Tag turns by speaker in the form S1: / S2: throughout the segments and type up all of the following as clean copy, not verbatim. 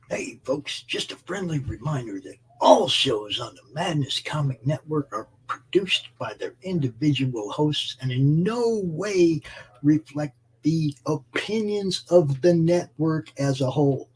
S1: Hey, folks, just a friendly reminder that all shows on the Madness Comic Network are produced by their individual hosts and in no way reflect the opinions of the network as a whole.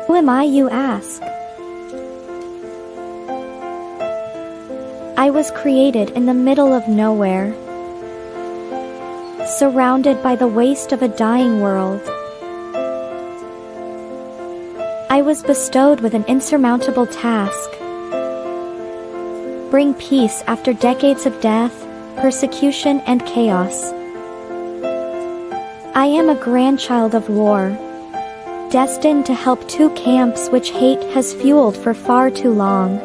S2: Who am I, you ask? I was created in the middle of nowhere, surrounded by the waste of a dying world. I was bestowed with an insurmountable task: bring peace after decades of death, persecution, and chaos. I am a grandchild of war, destined to help two camps which hate has fueled for far too long.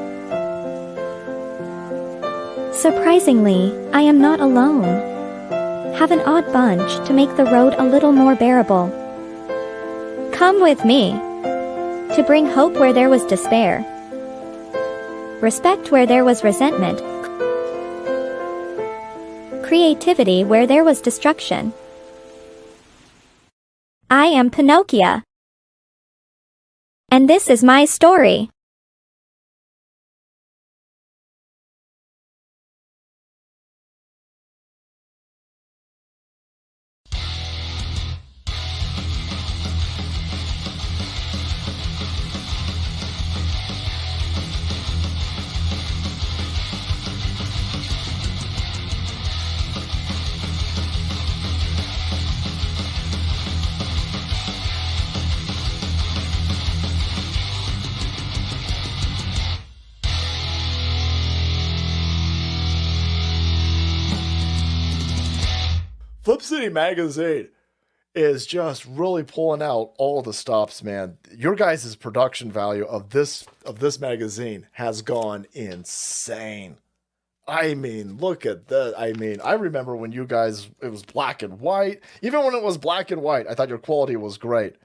S2: Surprisingly, I am not alone. Have an odd bunch to make the road a little more bearable. Come with me, to bring hope where there was despair, respect where there was resentment, creativity where there was destruction. I am Pinocchio, and this is my story.
S3: Flip City Magazine is just really pulling out all the stops, man. Your guys' production value of this magazine has gone insane. I mean, look at that. I mean, I remember when you guys, it was black and white. Even when it was black and white, I thought your quality was great.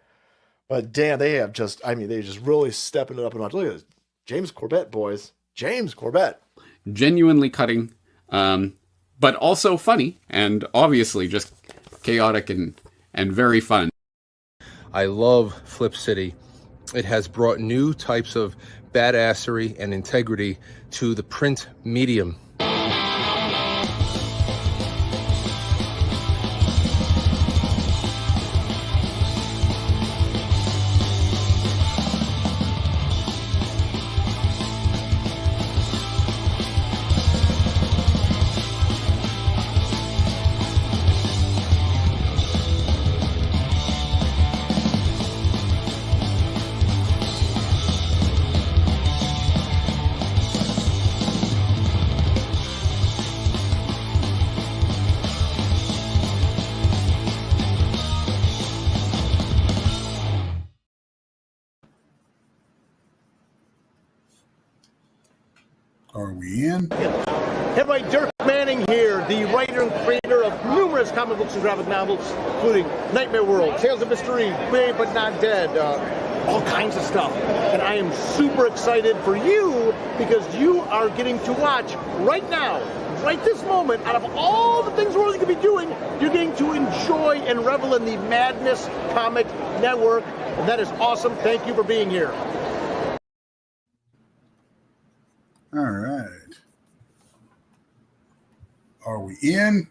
S3: But damn, they have just, I mean, they just really stepping it up a notch. Look at this. James Corbett, boys. James Corbett.
S4: Genuinely cutting. But also funny, and obviously just chaotic and very fun.
S5: I love Flip City. It has brought new types of badassery and integrity to the print medium.
S6: Are we in?
S7: Hey everybody, Dirk Manning here, the writer and creator of numerous comic books and graphic novels, including Nightmare World, Tales of Mystery, Brave but Not Dead, all kinds of stuff. And I am super excited for you because you are getting to watch right now, right this moment, out of all the things we're really going to be doing, you're getting to enjoy and revel in the Madness Comic Network. And that is awesome. Thank you for being here.
S6: All right. Are we in?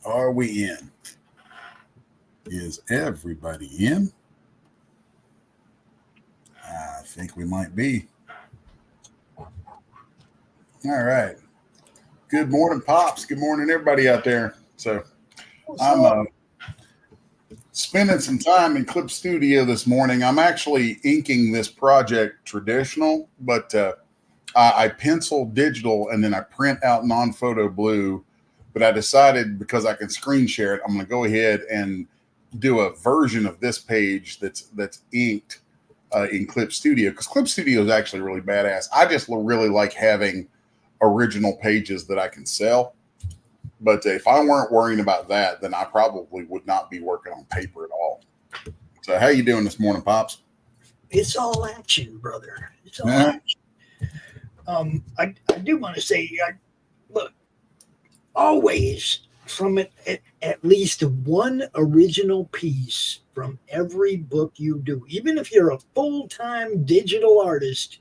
S6: Are we in? Is everybody in? I think we might be. All right. Good morning, Pops. Good morning, everybody out there. So I'm spending some time in Clip Studio this morning. I'm actually inking this project traditional, but I pencil digital and then I print out non-photo blue. But I decided because I can screen share it, I'm going to go ahead and do a version of this page that's inked in Clip Studio, because Clip Studio is actually really badass. I just really like having original pages that I can sell. But if I weren't worrying about that, then I probably would not be working on paper at all. So how you doing this morning, Pops?
S1: It's all action, brother. It's all action. I do want to say, look, always from at least one original piece from every book you do, even if you're a full-time digital artist,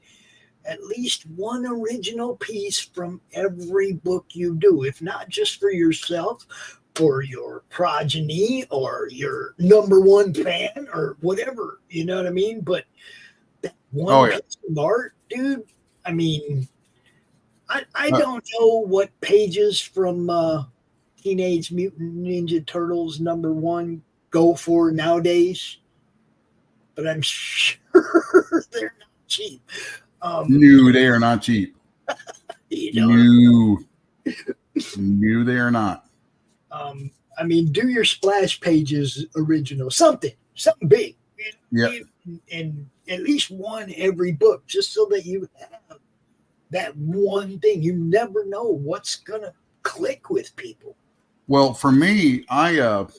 S1: at least one original piece from every book you do, if not just for yourself or your progeny or your number one fan or whatever, you know what I mean? But that one piece of art, dude, I mean, I don't know what pages from Teenage Mutant Ninja Turtles #1 go for nowadays, but I'm sure they're not cheap.
S6: No, they are not cheap.
S1: You know,
S6: no, they are not.
S1: I mean, do your splash pages original, something big.
S6: Yeah.
S1: And at least one every book, just so that you have that one thing. You never know what's gonna click with people.
S6: Well, for me, I've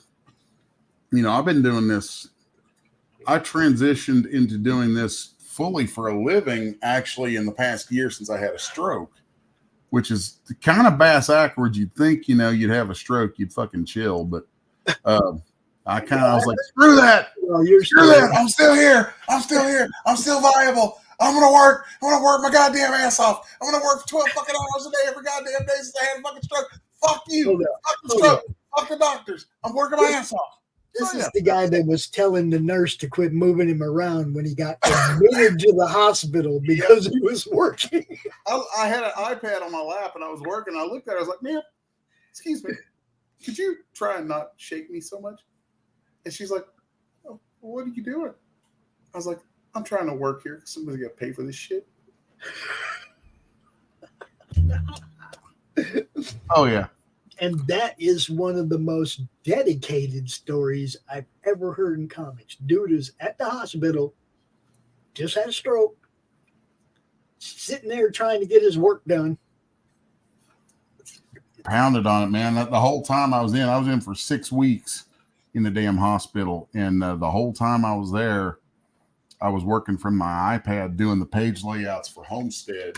S6: been doing this. I transitioned into doing this fully for a living actually in the past year since I had a stroke, which is kind of bass-ackwards. You'd think, you'd have a stroke, you'd fucking chill, but I was like, screw that.
S1: Well,
S6: screw that. I'm still here. I'm still viable. I'm gonna work my goddamn ass off. I'm gonna work 12 fucking hours a day every goddamn day since I had a fucking stroke. Fuck you. Fuck the stroke. Fuck the doctors. I'm working my ass off.
S1: This is the guy that was telling the nurse to quit moving him around when he got admitted to the hospital because he was working.
S6: I had an iPad on my lap and I was working. I looked at it. I was like, "Ma'am, excuse me. Could you try and not shake me so much?" And she's like, "Oh, what are you doing?" I was like, "I'm trying to work here. Somebody's got to pay for this shit." Oh, yeah.
S1: And that is one of the most dedicated stories I've ever heard in comics. Dude is at the hospital, just had a stroke, sitting there trying to get his work done.
S6: Pounded on it, man. The whole time I was in for 6 weeks in the damn hospital. And the whole time I was there, I was working from my iPad doing the page layouts for Homestead,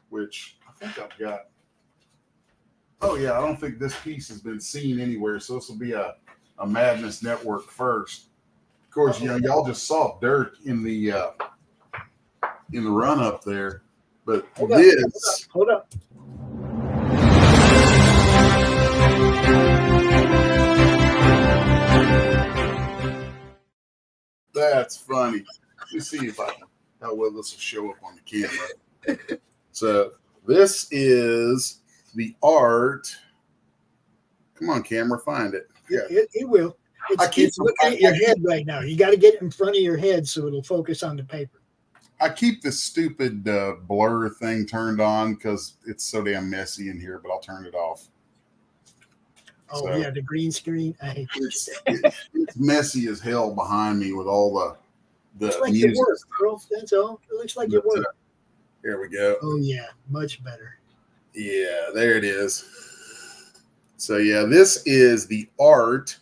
S6: which I think I've got. Oh, yeah, I don't think this piece has been seen anywhere, so this will be a Madness Network first. Of course, y'all just saw Dirk in the run-up there, but
S1: Hold up.
S6: That's funny. Let me see how well this will show up on the camera. So this is the art. Come on, camera, find it.
S1: Yeah, it will. It's looking at your head right now. You got to get it in front of your head so it'll focus on the paper.
S6: I keep this stupid blur thing turned on because it's so damn messy in here, but I'll turn it off.
S1: Oh, so, yeah, the green screen. I hate
S6: it's messy as hell behind me with all the
S1: looks like
S6: music.
S1: It works, bro. That's all. It looks like it works.
S6: Here we go.
S1: Oh yeah, much better.
S6: Yeah, there it is. So yeah, this is the art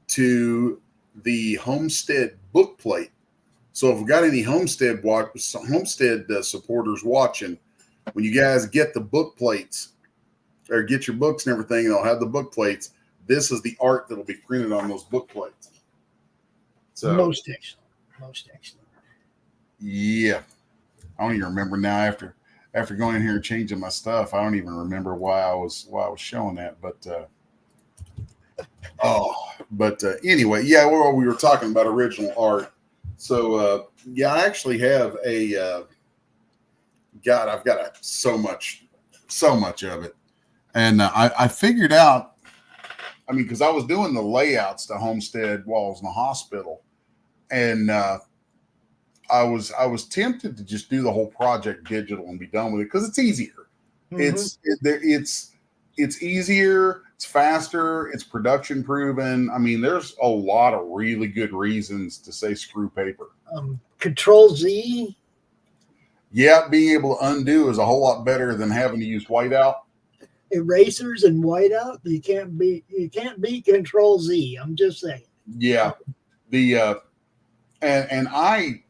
S6: to the Homestead book plate. So if we got any Homestead supporters watching, when you guys get the book plates or get your books and everything, and they'll have the book plates. This is the art that will be printed on those book plates. So
S1: Most excellent. Most excellent.
S6: yeah, I don't even remember now. After going in here and changing my stuff, I don't even remember why I was showing that. But anyway, yeah. Well, we were talking about original art. So yeah, I actually have a God. I've got so much of it, and I figured out. I mean, because I was doing the layouts to Homestead while I was in the hospital, and I was tempted to just do the whole project digital and be done with it because it's easier. Mm-hmm. It's easier. It's faster. It's production proven. I mean, there's a lot of really good reasons to say screw paper.
S1: Control Z.
S6: Yeah, being able to undo is a whole lot better than having to use whiteout.
S1: Erasers and whiteout. You can't beat Control Z. I'm just saying.
S6: Yeah, and I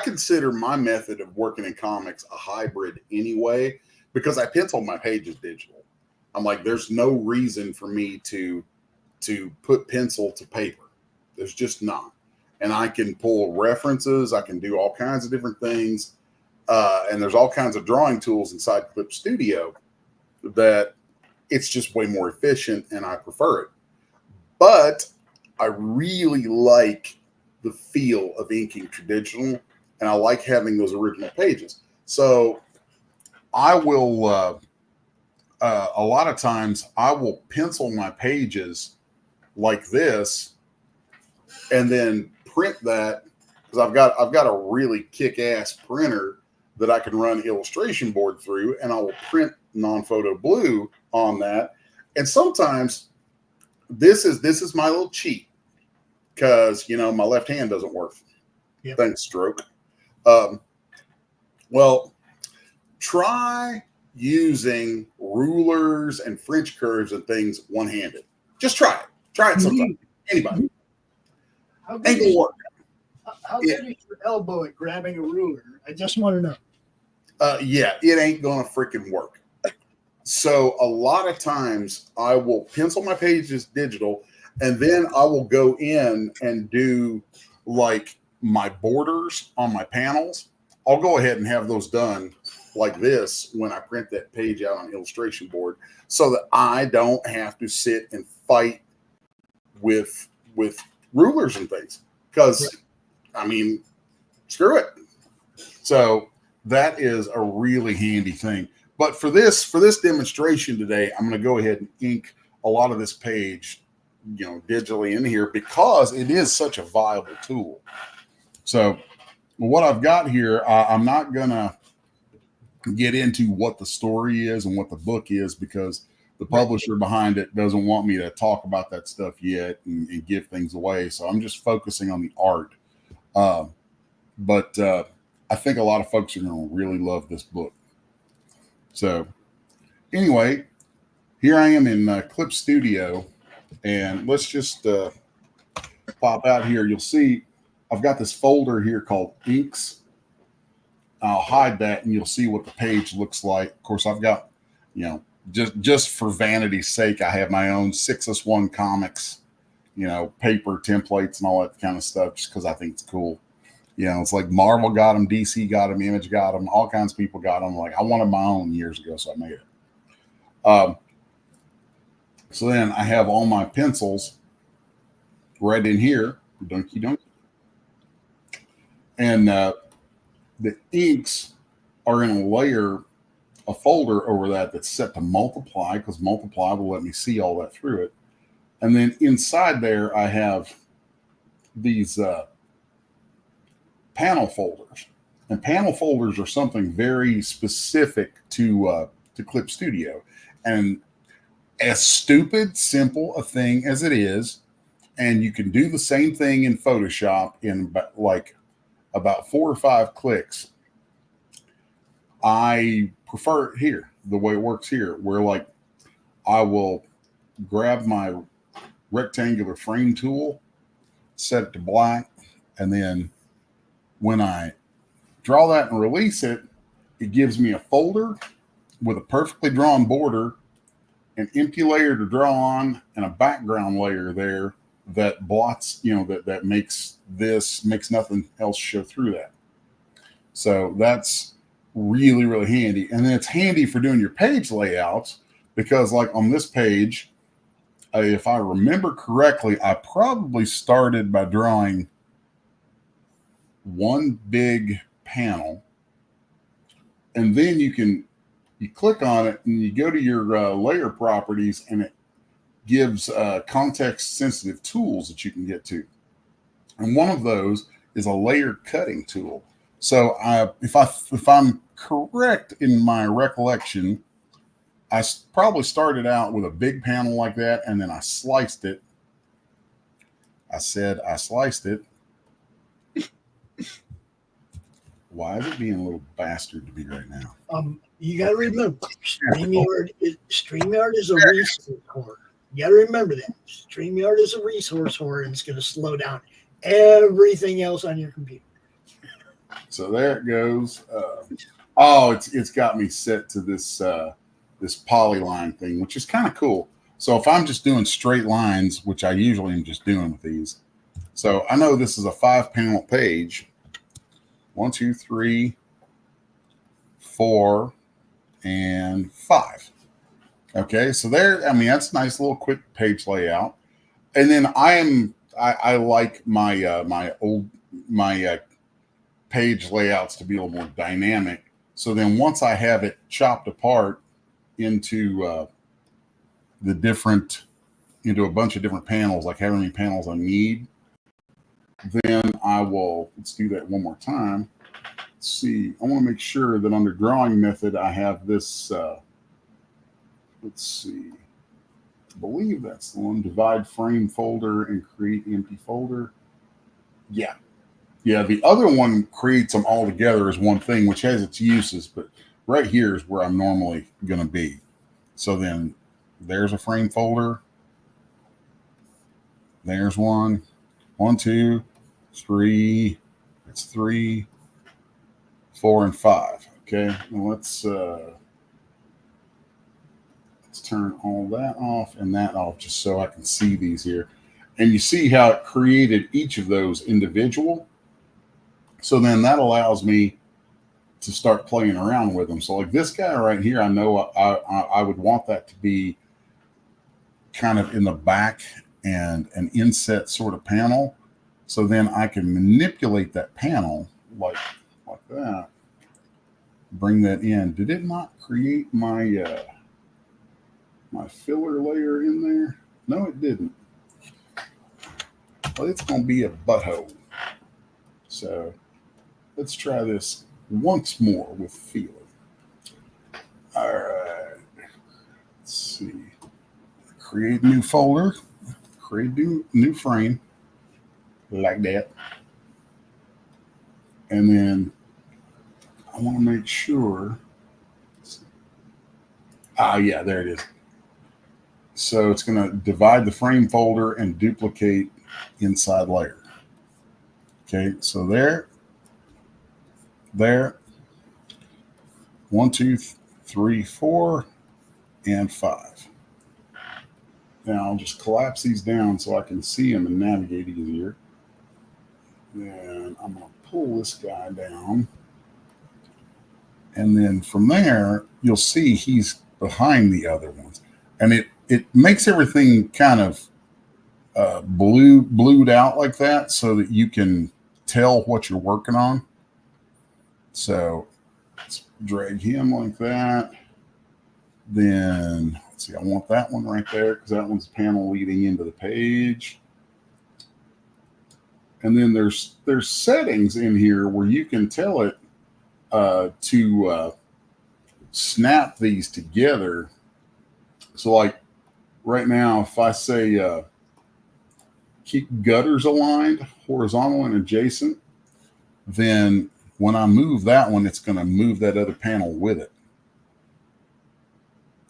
S6: consider my method of working in comics a hybrid anyway, because I pencil my pages digital. I'm like, there's no reason for me to put pencil to paper. There's just not. And I can pull references. I can do all kinds of different things. And there's all kinds of drawing tools inside Clip Studio that it's just way more efficient, and I prefer it. But I really like the feel of inking traditional, and I like having those original pages. So I will, a lot of times, I will pencil my pages like this, and then print that, because I've got a really kick-ass printer that I can run illustration board through, and I will print non-photo blue on that. And sometimes this is my little cheat, because my left hand doesn't work. Yep. Thanks, stroke. Well, try using rulers and French curves and things one-handed. Just try it. Try it sometime. Anybody.
S1: How good is your elbow at grabbing a ruler? I just want to know.
S6: Yeah, it ain't gonna freaking work. So a lot of times I will pencil my pages digital, and then I will go in and do like my borders on my panels. I'll go ahead and have those done like this when I print that page out on illustration board, so that I don't have to sit and fight with rulers and things. Because I mean, screw it. So that is a really handy thing. But for this demonstration today, I'm going to go ahead and ink a lot of this page, digitally in here, because it is such a viable tool. So what I've got here, I'm not going to get into what the story is and what the book is, because the publisher behind it doesn't want me to talk about that stuff yet and give things away. So I'm just focusing on the art. But I think a lot of folks are going to really love this book. So anyway, here I am in Clip Studio, and let's just pop out here. You'll see I've got this folder here called Inks. I'll hide that, and you'll see what the page looks like. Of course, I've got, just for vanity's sake, I have my own 6S1 comics, paper templates and all that kind of stuff, just because I think it's cool. It's like Marvel got them, DC got them, Image got them, all kinds of people got them. Like, I wanted my own years ago, so I made it. So then I have all my pencils right in here, donkey donkey. And the inks are in a folder over that's set to multiply, because multiply will let me see all that through it. And then inside there, I have these panel folders, and panel folders are something very specific to Clip Studio. And as stupid, simple a thing as it is, and you can do the same thing in Photoshop in like about 4 or 5 clicks. I prefer it here, the way it works here, where like I will grab my rectangular frame tool, set it to black, and then when I draw that and release it, it gives me a folder with a perfectly drawn border, an empty layer to draw on, and a background layer there that blots, that makes nothing else show through that. So that's really, really handy. And then it's handy for doing your page layouts, because like on this page, if I remember correctly, I probably started by drawing one big panel, and then you click on it and you go to your layer properties, and it gives context sensitive tools that you can get to. And one of those is a layer cutting tool. So if I'm correct in my recollection, I probably started out with a big panel like that, and then I sliced it. I said I sliced it. Why is it being a little bastard to me right now?
S1: You got to remember, StreamYard is a resource whore. You got to remember that. StreamYard is a resource whore, and it's going to slow down everything else on your computer.
S6: So there it goes. It's got me set to this polyline thing, which is kind of cool. So if I'm just doing straight lines, which I usually am just doing with these. So I know this is a 5-panel page. 1, 2, 3, 4, and 5. Okay, so that's a nice little quick page layout. And then I like my page layouts to be a little more dynamic. So then once I have it chopped apart into a bunch of different panels, like however many panels I need, then I will, let's do that one more time. Let's see, I want to make sure that under drawing method, I have this, let's see, I believe that's the one, divide frame folder and create empty folder. Yeah, the other one creates them all together as one thing, which has its uses, but right here is where I'm normally going to be. So then there's a frame folder. There's one. 1, 2, 3. It's 3, 4, and 5. Okay, well, let's turn all that off and that off just so I can see these here. And you see how it created each of those individual. So then that allows me to start playing around with them. So like this guy right here, I know I would want that to be kind of in the back and an inset sort of panel. So then I can manipulate that panel like that, bring that in. Did it not create my my filler layer in there? No, it didn't. Well, it's going to be a butthole. So let's try this once more with feeling. All right. Let's see. Create new folder. Create new frame. Like that. And then I want to make sure. Yeah, there it is. So it's going to divide the frame folder and duplicate inside layer. Okay, so there. 1, 2, 3, 4, and 5. Now I'll just collapse these down so I can see them and navigate easier. Then I'm going to pull this guy down. And then from there, you'll see he's behind the other ones. And it makes everything kind of blued out like that so that you can tell what you're working on. So let's drag him like that. Then let's see, I want that one right there because that one's the panel leading into the page. And then there's settings in here where you can tell it to snap these together. So like right now, if I say keep gutters aligned, horizontal and adjacent, then when I move that one, it's going to move that other panel with it.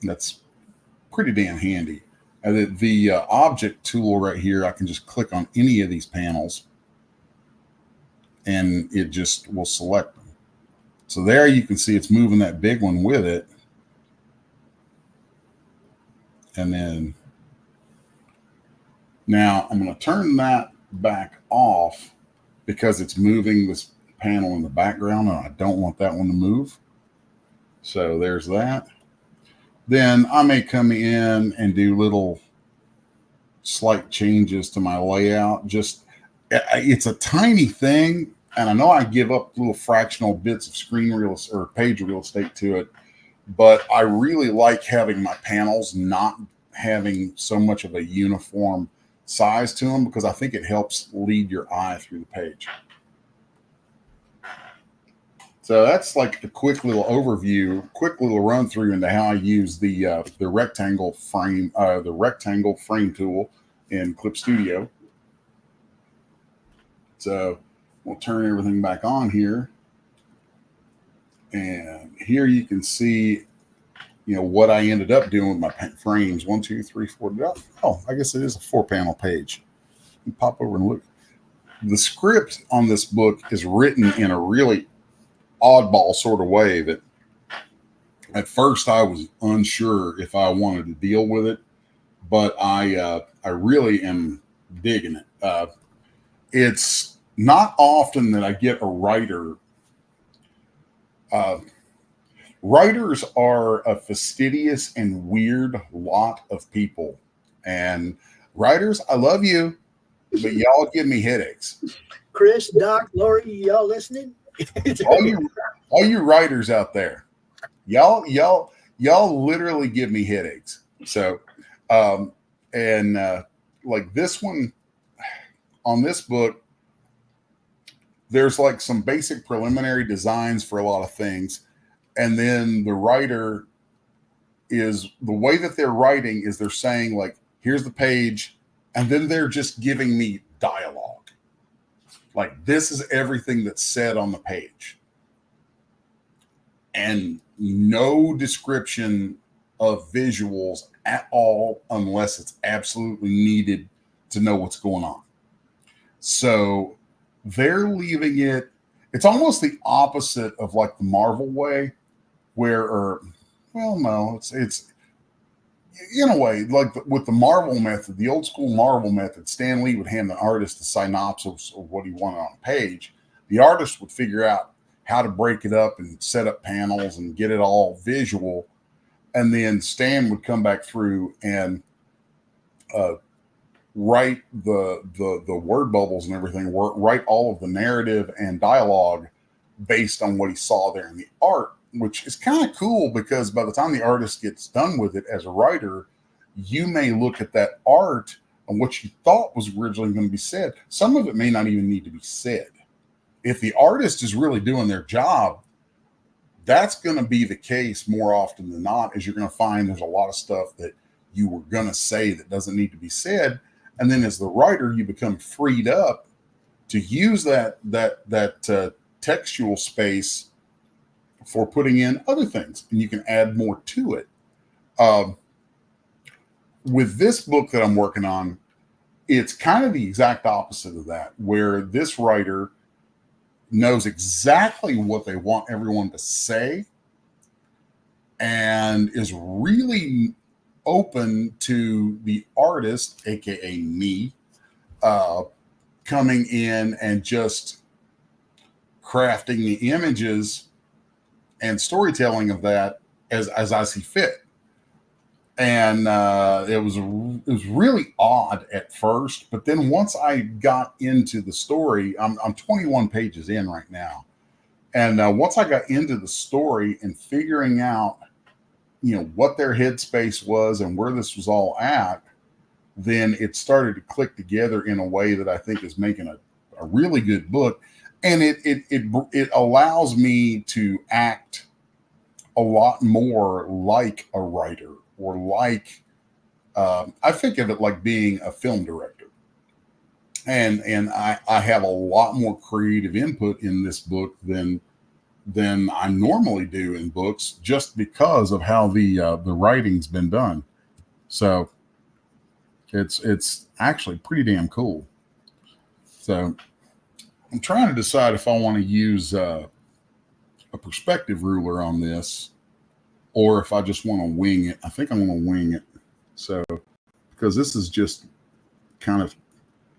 S6: That's pretty damn handy. And the object tool right here, I can just click on any of these panels and it just will select them. So there you can see it's moving that big one with it. And then now I'm going to turn that back off because it's moving this panel in the background and I don't want that one to move. So there's that. Then I may come in and do little slight changes to my layout. Just, it's a tiny thing. And I know I give up little fractional bits of screen real estate or page real estate to it, but I really like having my panels not having so much of a uniform size to them because I think it helps lead your eye through the page. So that's like a quick little overview, quick little run through into how I use the rectangle frame tool in Clip Studio. So we'll turn everything back on here. And here you can see, what I ended up doing with my frames. 1, 2, 3, 4. Oh, I guess it is a 4-panel page. You pop over and look. The script on this book is written in a really oddball sort of way that at first I was unsure if I wanted to deal with it, but I really am digging it. It's not often that I get a writer. Writers are a fastidious and weird lot of people, and writers, I love you, but y'all give me headaches.
S1: Chris, Doc, Laurie, y'all listening?
S6: all you writers out there, y'all literally give me headaches. So, like this one on this book, there's like some basic preliminary designs for a lot of things. And then the writer is, the way that they're writing is they're saying like, here's the page. And then they're just giving me dialogue. Like this is everything that's said on the page. And no description of visuals at all, unless it's absolutely needed to know what's going on. So they're leaving it, it's almost the opposite of like the Marvel way, where, it's in a way, like with the Marvel method, the old school Marvel method, Stan Lee would hand the artist a synopsis of what he wanted on a page. The artist would figure out how to break it up and set up panels and get it all visual. And then Stan would come back through and write the word bubbles and everything, write all of the narrative and dialogue based on what he saw there in the art, which is kind of cool because by the time the artist gets done with it as a writer, you may look at that art and what you thought was originally going to be said. Some of it may not even need to be said. If the artist is really doing their job, that's going to be the case more often than not, as you're going to find there's a lot of stuff that you were going to say that doesn't need to be said. And then as the writer, you become freed up to use that textual space for putting in other things, and you can add more to it. With this book that I'm working on, it's kind of the exact opposite of that, where this writer knows exactly what they want everyone to say and is really open to the artist, aka me, coming in and just crafting the images and storytelling of that as I see fit. And it was really odd at first, but then once I got into the story, I'm 21 pages in right now, and once I got into the story and figuring out, what their headspace was and where this was all at, then it started to click together in a way that I think is making a really good book, and it allows me to act a lot more like a writer. Or like, I think of it like being a film director. and I have a lot more creative input in this book than I normally do in books, just because of how the writing's been done. So it's actually pretty damn cool. So I'm trying to decide if I want to use a perspective ruler on this, or if I just want to wing it. I think I'm going to wing it. So, because this is just kind of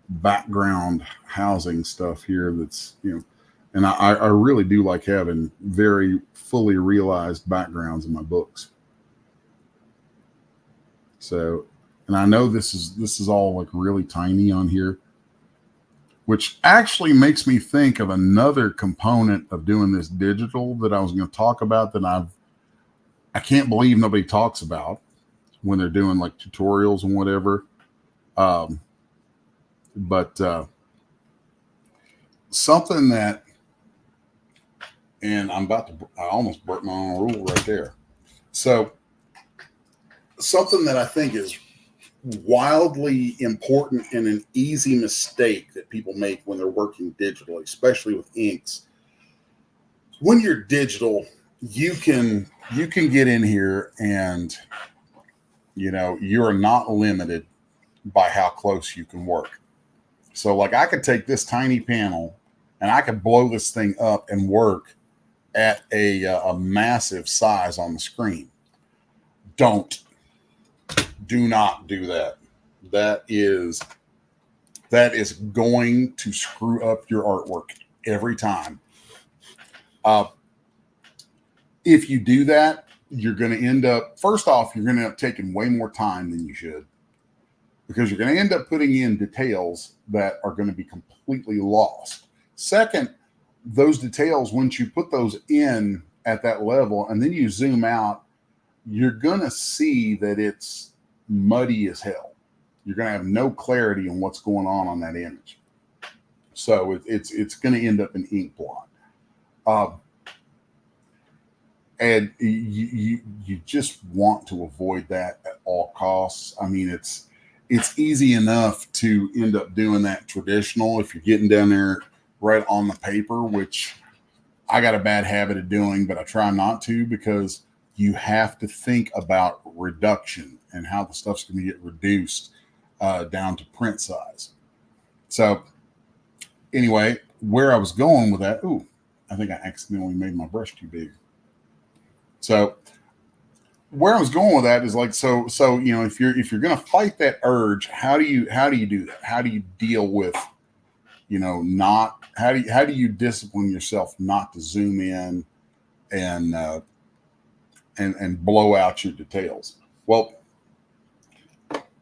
S6: background housing stuff here that's, and I really do like having very fully realized backgrounds in my books. So, and I know this is all like really tiny on here, which actually makes me think of another component of doing this digital that I was going to talk about that I can't believe nobody talks about when they're doing like tutorials and whatever. But something that, and I almost broke my own rule right there. So something that I think is wildly important and an easy mistake that people make when they're working digitally, especially with inks. When you're digital, you can get in here and, you're not limited by how close you can work. So like I could take this tiny panel and I could blow this thing up and work at a massive size on the screen. Do not do that. That is going to screw up your artwork every time. If you do that, you're going to end up, first off, you're going to end up taking way more time than you should, because you're going to end up putting in details that are going to be completely lost. Second, those details, once you put those in at that level and then you zoom out, you're going to see that it's muddy as hell. You're going to have no clarity on what's going on that image. So it's going to end up an ink blot. And you just want to avoid that at all costs. I mean, it's easy enough to end up doing that traditional if you're getting down there right on the paper, which I got a bad habit of doing, but I try not to, because you have to think about reduction and how the stuff's going to get reduced down to print size. So anyway, where I was going with that, I think I accidentally made my brush too big. So where I was going with that is like, so if you're going to fight that urge, how do you do that? How do you deal with, how do you discipline yourself not to zoom in and blow out your details? Well,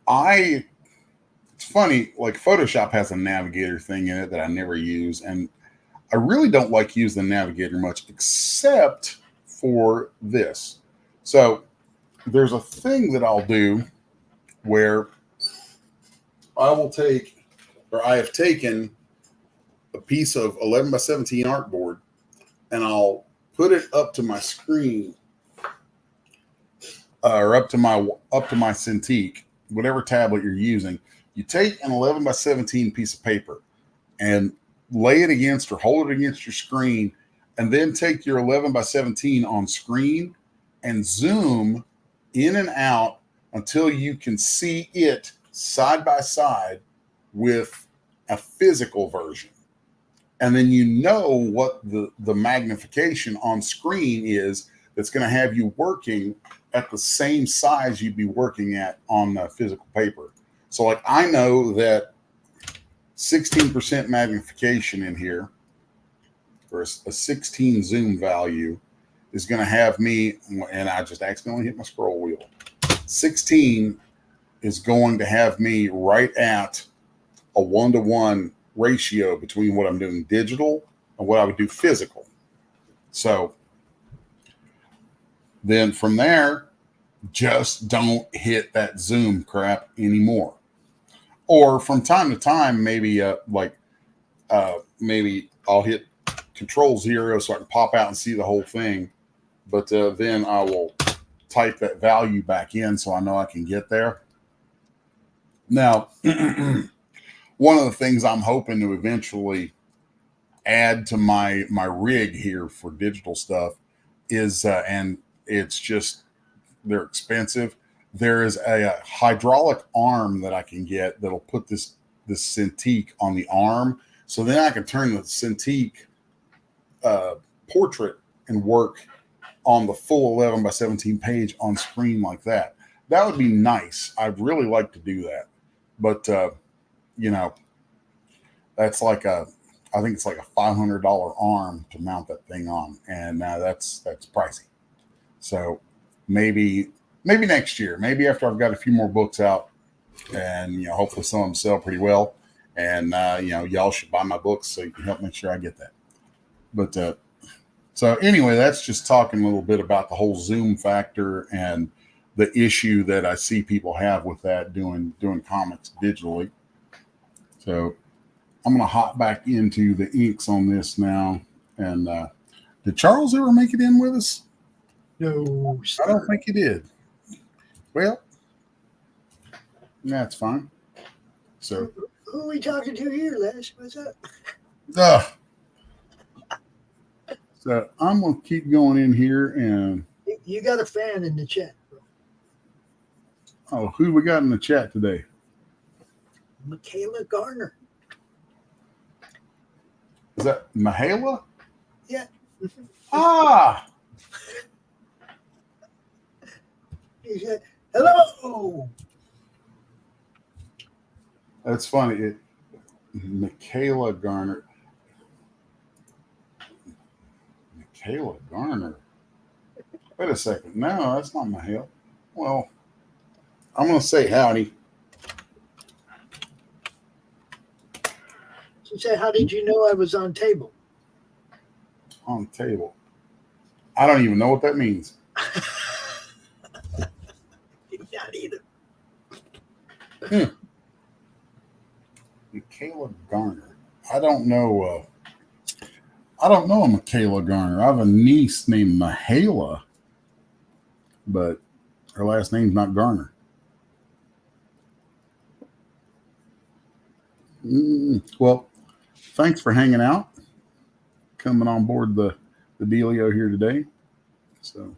S6: it's funny, like Photoshop has a navigator thing in it that I never use, and I really don't like using the navigator much, except for this. So there's a thing that I'll do where I have taken a piece of 11 by 17 artboard and I'll put it up to my screen, or up to my Cintiq, whatever tablet you're using. You take an 11 by 17 piece of paper and lay it against or hold it against your screen, and then take your 11 by 17 on screen and zoom in and out until you can see it side by side with a physical version. And then what the magnification on screen is that's going to have you working at the same size you'd be working at on the physical paper. So like I know that 16% magnification in here, or a 16 zoom value, is going to have me, and I just accidentally hit my scroll wheel. 16 is going to have me right at a 1-to-1 ratio between what I'm doing digital and what I would do physical. So then from there, just don't hit that zoom crap anymore. Or from time to time, maybe maybe I'll hit Control-0 so I can pop out and see the whole thing. But then I will type that value back in so I know I can get there. Now, one of the things I'm hoping to eventually add to my rig here for digital stuff is, and it's just, they're expensive. There is a hydraulic arm that I can get that'll put this Cintiq on the arm. So then I can turn the Cintiq portrait and work on the full 11 by 17 page on screen like that. That would be nice. I'd really like to do that. But, you know, that's like I think it's like a $500 arm to mount that thing on. And that's pricey. So maybe next year, maybe after I've got a few more books out, and, you know, hopefully some of them sell pretty well. And, you know, y'all should buy my books so you can help make sure I get that. But, so anyway, that's just talking a little bit about the whole Zoom factor and the issue that I see people have with that doing comics digitally. So I'm going to hop back into the inks on this now. And did Charles ever make it in with us?
S1: No, sir.
S6: I don't think he did. Well, that's fine. So
S1: Who are we talking to here, Les? What's up?
S6: So I'm going to keep going in here, and
S1: You got a fan in the chat, bro.
S6: oh, who we got in the chat today?
S1: Michaela Garner.
S6: Is that Mahala?
S1: Yeah.
S6: Ah,
S1: He said, hello.
S6: that's funny. Michaela Garner. Michaela Garner. Wait a second. No, that's not Mahala. Well, I'm going to say howdy.
S1: She said, how did you know I was on table?
S6: On table. I don't even know what that means.
S1: Not either.
S6: Michaela Garner. I don't know a Michaela Garner. I have a niece named Mahala, but her last name's not Garner. Well, thanks for hanging out, coming on board the dealio here today. So I'm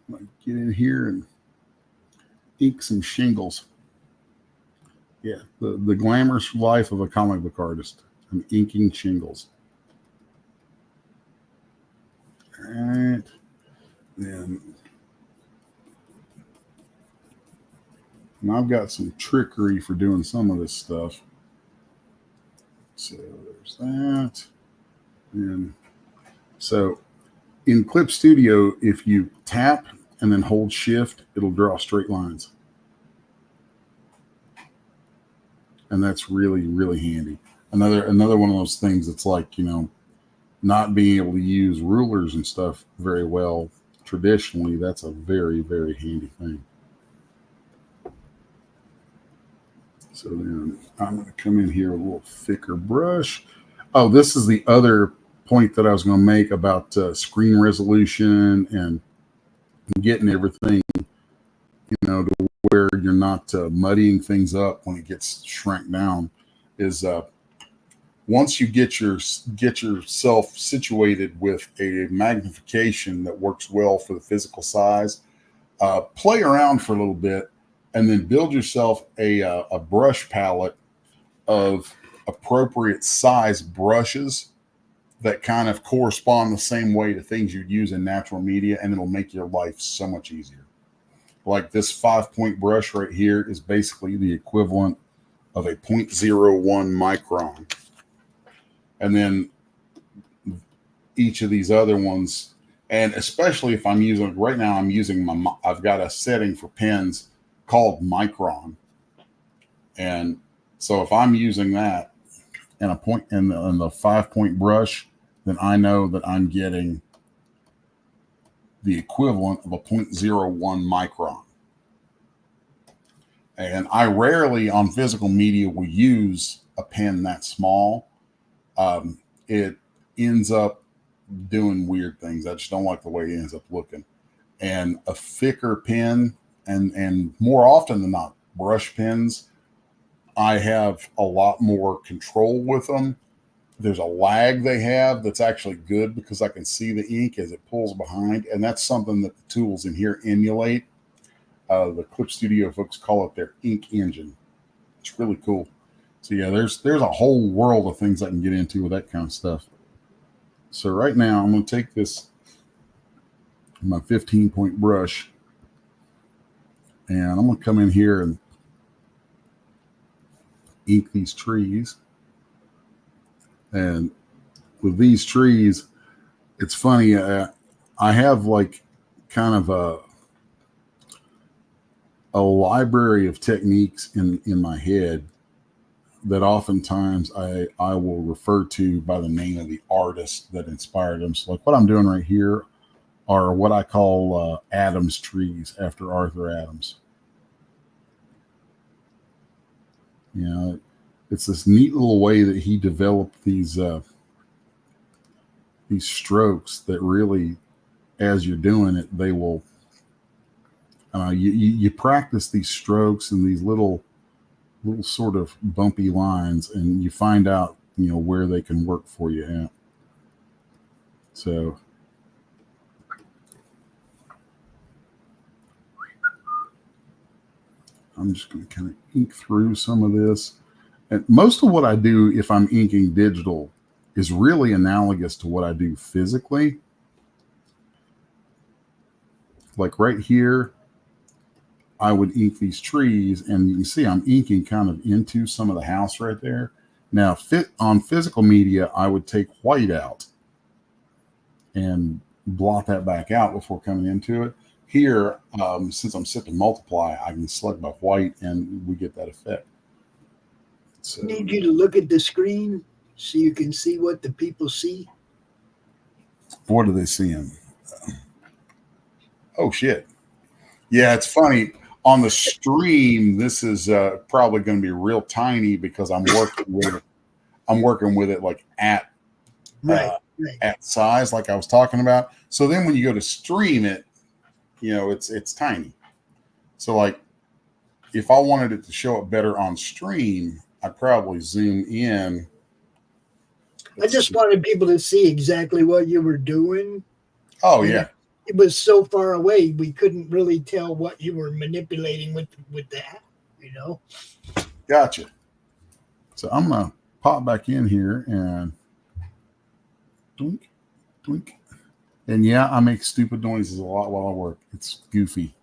S6: going to get in here and ink some shingles. Yeah, the glamorous life of a comic book artist. I'm inking shingles. All right. And I've got some trickery for doing some of this stuff. So there's that. And so in Clip Studio, if you tap and then hold shift, it'll draw straight lines. And that's really, really handy. Another one of those things that's like, you know, not being able to use rulers and stuff very well traditionally, that's a very, very handy thing. So then I'm going to come in here with a little thicker brush. Oh, this is the other point that I was going to make about screen resolution and getting everything, you know, to where you're not muddying things up when it gets shrunk down. Is once you get yourself situated with a magnification that works well for the physical size, play around for a little bit, and then build yourself a brush palette of appropriate size brushes that kind of correspond the same way to things you'd use in natural media, and it'll make your life so much easier. Like this 5-point brush right here is basically the equivalent of a 0.01 micron. And then each of these other ones, and especially if I'm using, right now I'm using I've got a setting for pens called micron. And so if I'm using that and a point in the 5-point brush, then I know that I'm getting the equivalent of a 0.01 micron. And I rarely on physical media will use a pen that small. It ends up doing weird things. I just don't like the way it ends up looking. And a thicker pen, and more often than not, brush pens I have a lot more control with them. There's a lag they have that's actually good because I can see the ink as it pulls behind, and that's something that the tools in here emulate. The Clip Studio folks call it their ink engine. It's really cool. So yeah, there's a whole world of things I can get into with that kind of stuff. So right now I'm going to take my 15-point brush, and I'm going to come in here and ink these trees. And with these trees, it's funny. I have like kind of a library of techniques in my head that oftentimes I will refer to by the name of the artist that inspired them. So like what I'm doing right here are what I call Adams trees after Arthur Adams. You know, it's this neat little way that he developed these strokes that really, as you're doing it, they will. You practice these strokes and these little sort of bumpy lines, and you find out, you know, where they can work for you at. So. I'm just going to kind of ink through some of this. And most of what I do if I'm inking digital is really analogous to what I do physically. Like right here, I would ink these trees, and you can see I'm inking kind of into some of the house right there. Now, on physical media, I would take white out and blot that back out before coming into it. Here, since I'm sipping multiply, I can select by white, and we get that effect. So,
S1: I need you to look at the screen so you can see what the people see.
S6: what are they seeing? Oh shit! Yeah, it's funny. On the stream, this is probably going to be real tiny because I'm working with it. I'm working with it like at size, like I was talking about. So then, when you go to stream it, you know, it's tiny. So like, if I wanted it to show up better on stream, I'd probably zoom in.
S1: I just wanted people to see exactly what you were doing.
S6: Oh yeah.
S1: It was so far away, we couldn't really tell what you were manipulating with that, you know.
S6: Gotcha. So I'm gonna pop back in here and doink, doink. And yeah, I make stupid noises a lot while I work. It's goofy.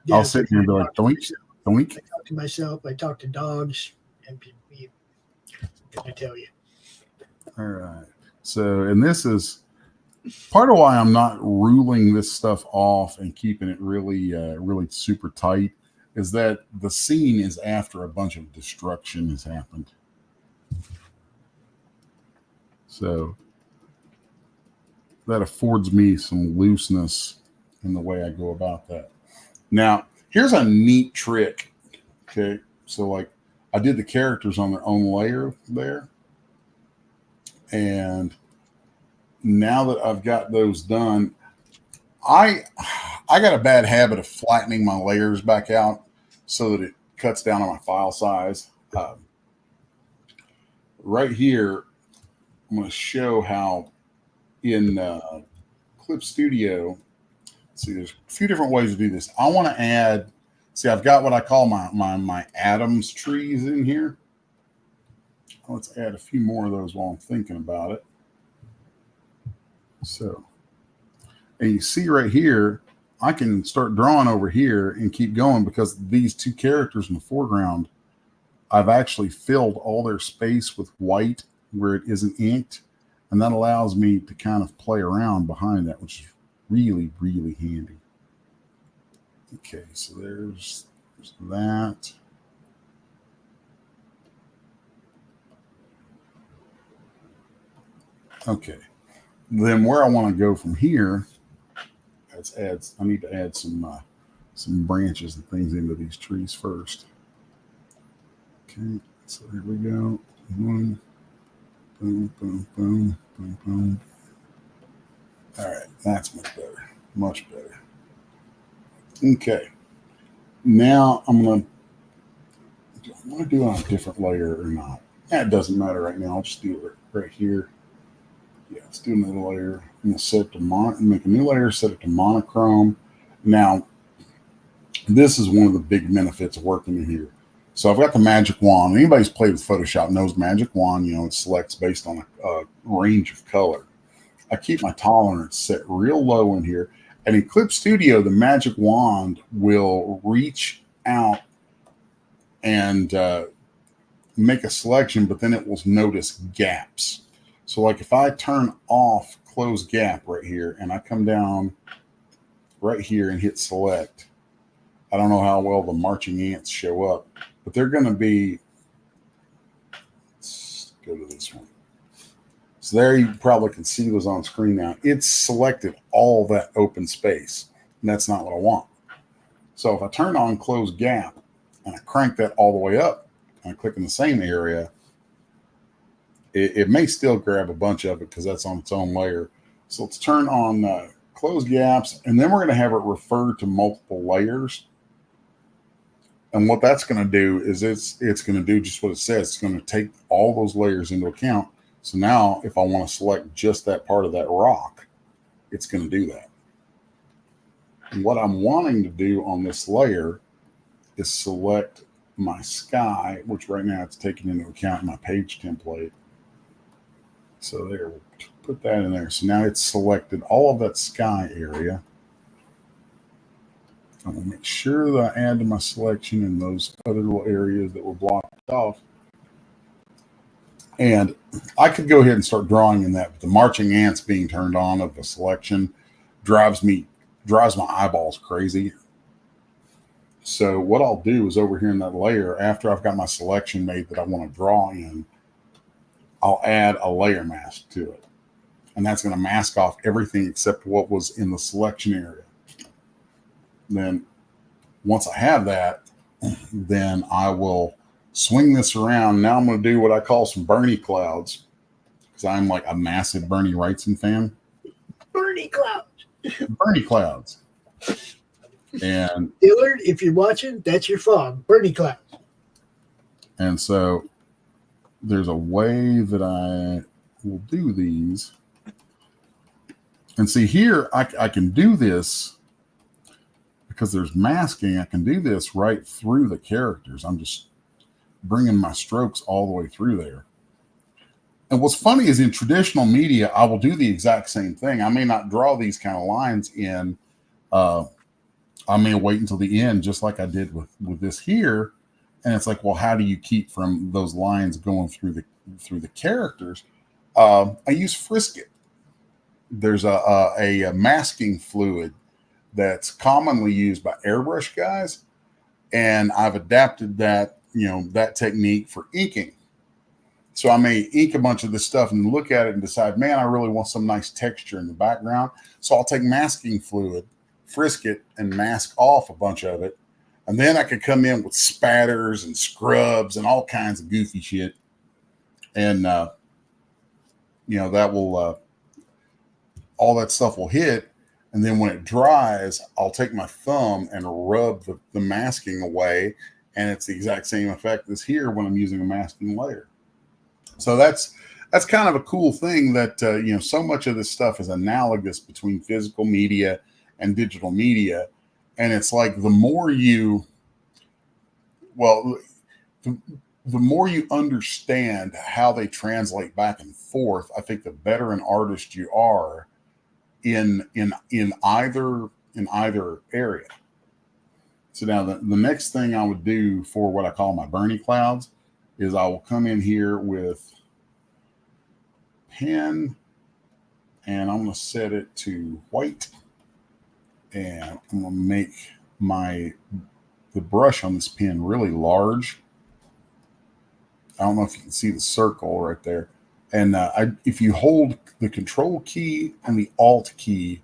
S1: Yeah,
S6: I'll sit here and be like, doink, doink.
S1: I talk to myself. I talk to dogs, and people. I tell you.
S6: All right. So, and this is part of why I'm not ruling this stuff off and keeping it really, really super tight, is that the scene is after a bunch of destruction has happened. So that affords me some looseness in the way I go about that. Now, here's a neat trick. Okay. So like I did the characters on their own layer there. And now that I've got those done, I got a bad habit of flattening my layers back out so that it cuts down on my file size. Right here, I'm going to show how in Clip Studio, see, there's a few different ways to do this. I want to add, see, I've got what I call my Adams trees in here. Let's add a few more of those while I'm thinking about it. So, and you see right here, I can start drawing over here and keep going because these two characters in the foreground, I've actually filled all their space with white where it isn't inked. And that allows me to kind of play around behind that, which is really, really handy. Okay, so there's that. Okay, then where I want to go from here, I need to add some branches and things into these trees first. Okay, so here we go. Boom, boom, boom, boom, boom, boom. All right, that's much better, much better. Okay, now I'm going to want to do it on a different layer or not. It doesn't matter right now. I'll just do it right here. Yeah, let's do another layer. I'm going to set it to make a new layer, set it to monochrome. Now, this is one of the big benefits of working in here. So I've got the magic wand. Anybody who's played with Photoshop knows magic wand, it selects based on a range of color. I keep my tolerance set real low in here. And in Clip Studio, the magic wand will reach out and make a selection, but then it will notice gaps. So like if I turn off close gap right here and I come down right here and hit select, I don't know how well the marching ants show up, but they're going to be, let's go to this one. So there you probably can see those on screen now. It's selected all that open space, and that's not what I want. So if I turn on close gap and I crank that all the way up and I click in the same area, it may still grab a bunch of it because that's on its own layer. So let's turn on close gaps, and then we're going to have it refer to multiple layers. And what that's going to do is it's going to do just what it says. It's going to take all those layers into account. So now if I want to select just that part of that rock, it's going to do that. And what I'm wanting to do on this layer is select my sky, which right now it's taking into account my page template. So there, we'll put that in there. So now it's selected all of that sky area. I'm going to make sure that I add to my selection in those other little areas that were blocked off. And I could go ahead and start drawing in that, but the marching ants being turned on of the selection drives my eyeballs crazy. So what I'll do is over here in that layer, after I've got my selection made that I want to draw in, I'll add a layer mask to it. And that's going to mask off everything except what was in the selection area. Then once I have that, then I will swing this around. Now I'm going to do what I call some Bernie clouds, because I'm like a massive Bernie Wrightson fan.
S1: Bernie clouds.
S6: Bernie clouds. And
S1: Dillard, if you're watching, that's your fog. Bernie clouds.
S6: And so there's a way that I will do these. And see here, I can do this because there's masking. I can do this right through the characters. I'm just bringing my strokes all the way through there. And what's funny is in traditional media, I will do the exact same thing. I may not draw these kind of lines in. I may wait until the end, just like I did with this here. And it's like, well, how do you keep from those lines going through the characters? I use Frisket. There's a masking fluid that's commonly used by airbrush guys, and I've adapted that that technique for inking. So I may ink a bunch of this stuff and look at it and decide, man, I really want some nice texture in the background. So I'll take masking fluid, frisk it, and mask off a bunch of it. And then I could come in with spatters and scrubs and all kinds of goofy shit. And, that will, all that stuff will hit. And then when it dries, I'll take my thumb and rub the masking away. And it's the exact same effect as here when I'm using a masking layer. So that's kind of a cool thing that, so much of this stuff is analogous between physical media and digital media. And it's like the more you understand how they translate back and forth, I think the better an artist you are in either area. So now the next thing I would do for what I call my Bernie clouds is I will come in here with pen, and I'm going to set it to white, and I'm going to make the brush on this pen really large. I don't know if you can see the circle right there. And if you hold the Control key and the Alt key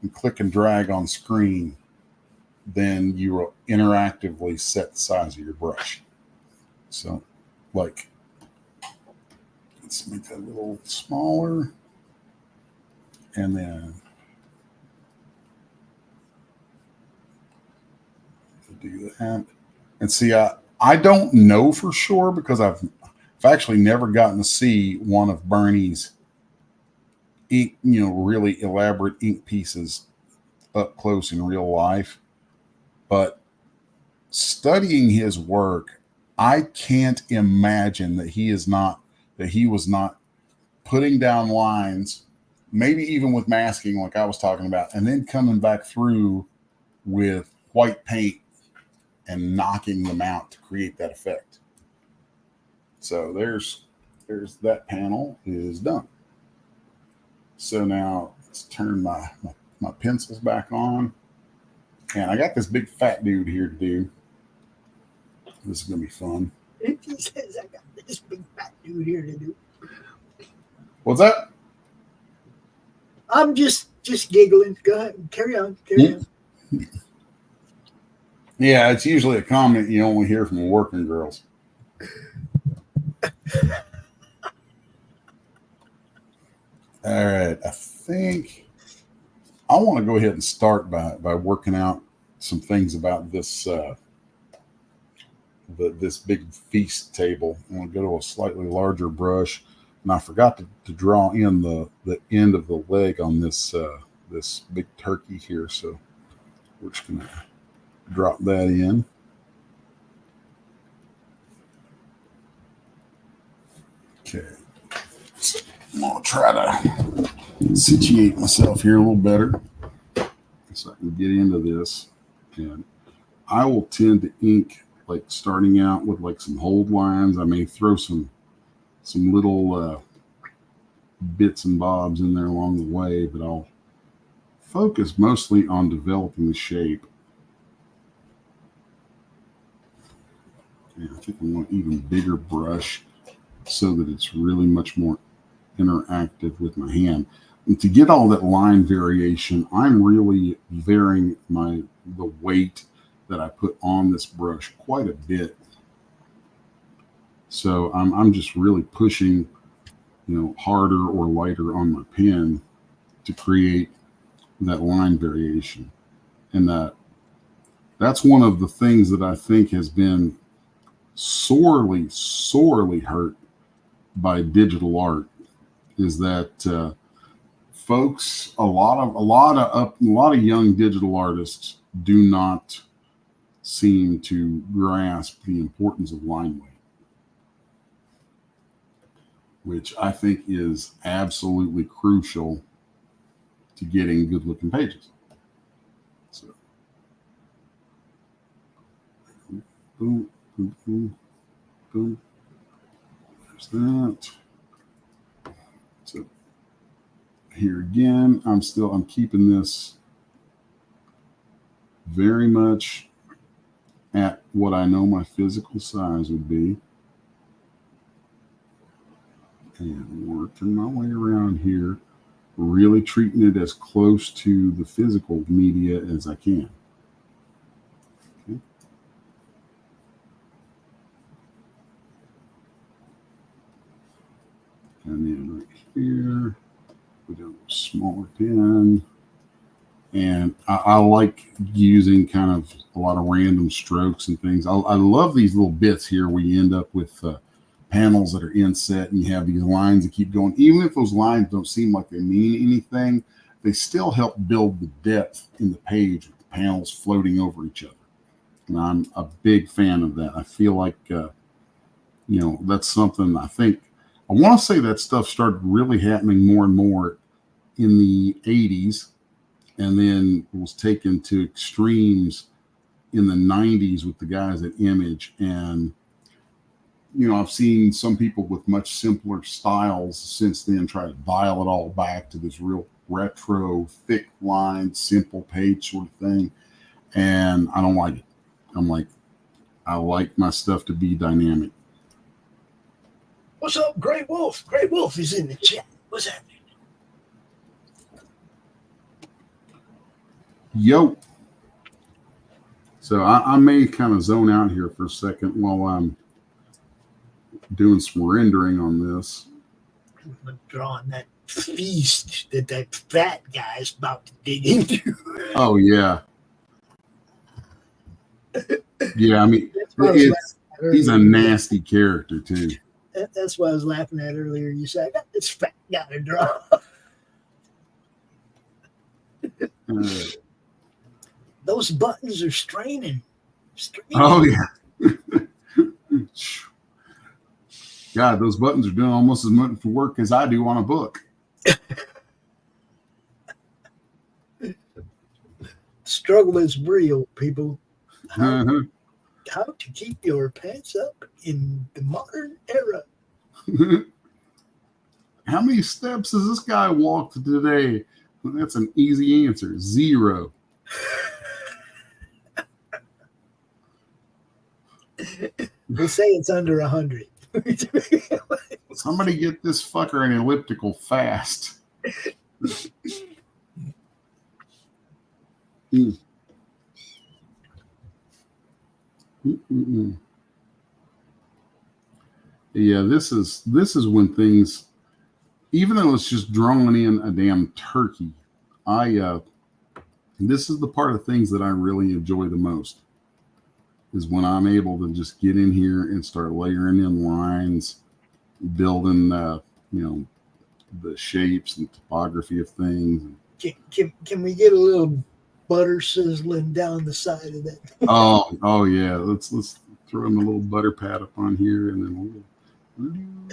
S6: and click and drag on screen, then you will interactively set the size of your brush. So, let's make that a little smaller. And then do that. And see, I I don't know for sure because I've actually never gotten to see one of Bernie's ink, really elaborate ink pieces up close in real life. But studying his work, I can't imagine that he was not putting down lines, maybe even with masking like I was talking about, and then coming back through with white paint and knocking them out to create that effect. So there's that panel is done. So now let's turn my pencils back on. And I got this big fat dude here to do. This is going to be fun.
S1: He says, I got this big fat dude here to do.
S6: What's that?
S1: I'm just giggling. Go ahead. Carry on. Carry on.
S6: Yeah, it's usually a comment you only hear from working girls. All right. I think I want to go ahead and start by working out some things about this this big feast table. I'm going to go to a slightly larger brush, and I forgot to draw in the end of the leg on this this big turkey here. So we're just going to drop that in. Okay. So I'm going to try to situate myself here a little better so I can get into this. And I will tend to ink like starting out with like some hold lines. I may throw some little bits and bobs in there along the way, but I'll focus mostly on developing the shape. And I think I want an even bigger brush so that it's really much more interactive with my hand. And to get all that line variation, I'm really varying the weight that I put on this brush quite a bit. So I'm just really pushing, harder or lighter on my pen to create that line variation. And that's one of the things that I think has been sorely, sorely hurt by digital art is that folks, a lot of young digital artists do not seem to grasp the importance of line weight, which I think is absolutely crucial to getting good looking pages. So, boom, boom, boom, boom. There's that. So here again, I'm keeping this very much at what I know my physical size would be. And working my way around here, really treating it as close to the physical media as I can. Okay. And then right here, we do a smaller pen. And I like using kind of a lot of random strokes and things. I love these little bits here where you end up with panels that are inset and you have these lines that keep going. Even if those lines don't seem like they mean anything, they still help build the depth in the page with the panels floating over each other. And I'm a big fan of that. I feel like, that's something I want to say that stuff started really happening more and more in the 80s. And then was taken to extremes in the 90s with the guys at Image. And, I've seen some people with much simpler styles since then try to dial it all back to this real retro, thick line, simple page sort of thing. And I don't like it. I like my stuff to be dynamic.
S1: What's up, Grey Wolf? Grey Wolf is in the chat. What's happening?
S6: Yo. So I may kind of zone out here for a second while I'm doing some rendering on this.
S1: I'm drawing that feast that fat guy's about to dig into.
S6: Oh, yeah. Yeah, I mean,
S8: He's a nasty character too.
S1: That's what I was laughing at earlier. You said, I got this fat guy to draw. Those buttons are straining.
S8: Oh, yeah. God, those buttons are doing almost as much work as I do on a book.
S1: Struggle is real, people. How
S8: Uh-huh.
S1: to keep your pants up in the modern era.
S8: How many steps has this guy walked today? Well, that's an easy answer. 0.
S1: We'll say it's under 100.
S8: Somebody get this fucker an elliptical fast. Mm. Mm-mm-mm. Yeah, this is when things, even though it's just drawing in a damn turkey, this is the part of things that I really enjoy the most, is when I'm able to just get in here and start layering in lines, building the shapes and topography of things.
S1: Can we get a little butter sizzling down the side of that?
S8: Oh yeah, let's throw in a little butter pat up on here, and then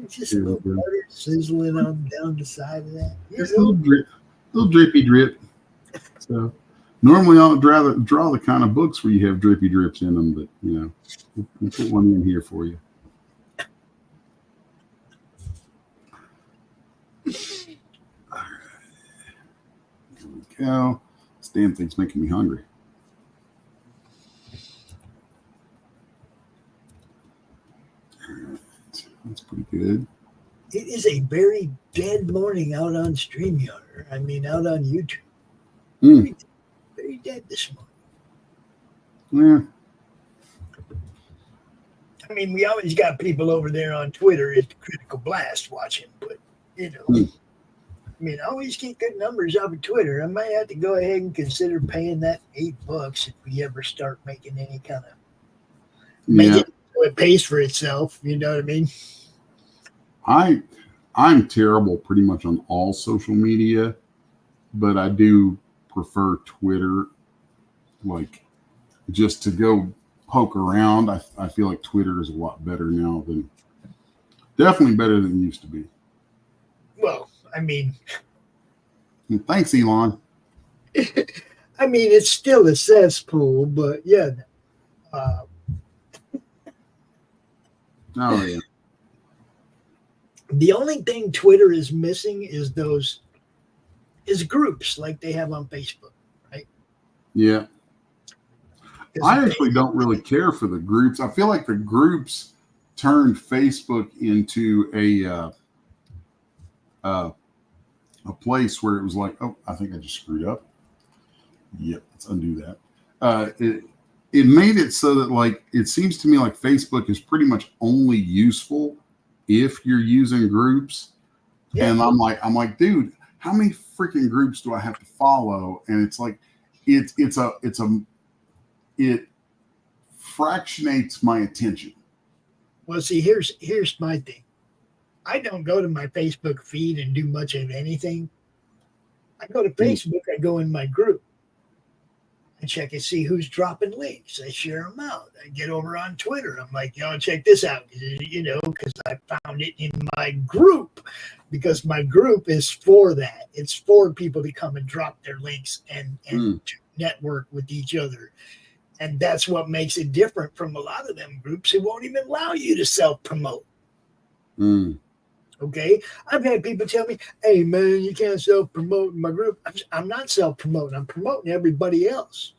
S1: just a little butter sizzling on down the side of that.
S8: Just a little drippy drip. So normally I don't draw the kind of books where you have drippy drips in them, but we'll put one in here for you. All right, here we go. This damn thing's making me hungry. All right, that's pretty good.
S1: It is a very dead morning out on StreamYard. I mean, out on YouTube.
S8: Mm.
S1: Very dead this morning.
S8: Yeah.
S1: I mean, we always got people over there on Twitter at the Critical Blast watching, but I mean, I always get good numbers off of Twitter. I might have to go ahead and consider paying that $8 if we ever start making any kind of it so it pays for itself. You know what I mean?
S8: I'm terrible pretty much on all social media, but I do prefer Twitter, like just to go poke around. I feel like Twitter is a lot better now definitely better than it used to be.
S1: Well, I mean,
S8: thanks, Elon.
S1: I mean, it's still a cesspool, but yeah.
S8: Oh yeah.
S1: The only thing Twitter is missing is groups like they have on Facebook, right?
S8: Yeah. I actually don't really care for the groups. I feel like the groups turned Facebook into a place where it was like, oh, I think I just screwed up. Yep, let's undo that. It made it so that, like, it seems to me like Facebook is pretty much only useful if you're using groups. Yeah. And I'm like, dude, how many freaking groups do I have to follow? And it's like, it fractionates my attention.
S1: Well, see, here's my thing. I don't go to my Facebook feed and do much of anything. I go to Facebook, I go in my group. I check and see who's dropping links. I share them out. I get over on Twitter. I'm like, check this out, because I found it in my group, because my group is for that. It's for people to come and drop their links and to network with each other. And that's what makes it different from a lot of them groups who won't even allow you to self-promote. Okay? I've had people tell me, hey, man, you can't self-promote in my group. I'm not self-promoting. I'm promoting everybody else.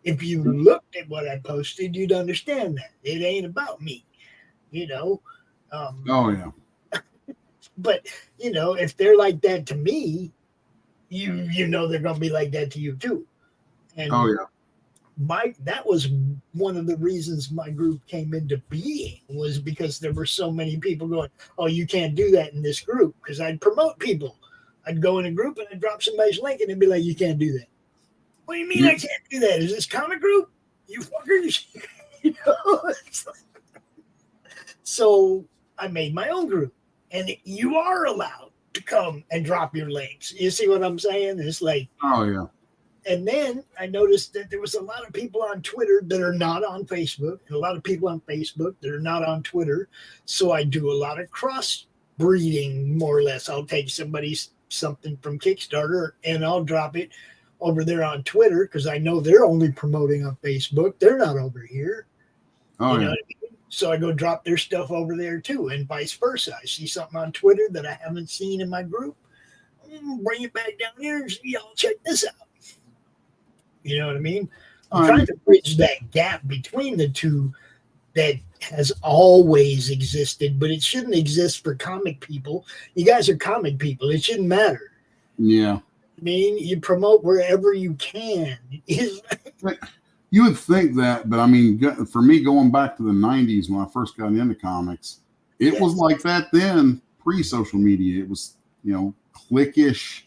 S1: If you looked at what I posted, you'd understand that. It ain't about me,
S8: Oh, yeah.
S1: But, if they're like that to me, you know they're going to be like that to you, too. And
S8: oh, yeah.
S1: That was one of the reasons my group came into being, was because there were so many people going, oh, you can't do that in this group, because I'd promote people. I'd go in a group and I'd drop somebody's link and they'd be like, you can't do that. What do you mean I can't do that? Is this comic group? You fuckers. You know? It's like- so I made my own group, and you are allowed to come and drop your links. You see what I'm saying? It's like,
S8: Oh yeah.
S1: and then I noticed that there was a lot of people on Twitter that are not on Facebook, and a lot of people on Facebook that are not on Twitter. So I do a lot of cross breeding, more or less. I'll take something from Kickstarter and I'll drop it over there on Twitter because I know they're only promoting on Facebook. They're not over here.
S8: Oh
S1: You know
S8: yeah.
S1: what I mean? So I go drop their stuff over there too, and vice versa. I see something on Twitter that I haven't seen in my group. Bring it back down here and y'all check this out. You know what I mean? I'm trying to bridge that gap between the two that has always existed, but it shouldn't exist for comic people. You guys are comic people. It shouldn't matter.
S8: Yeah.
S1: I mean, you promote wherever you can.
S8: You would think that, but I mean, for me, going back to the 90s when I first got into comics, it was like that then, pre-social media. It was, cliquish.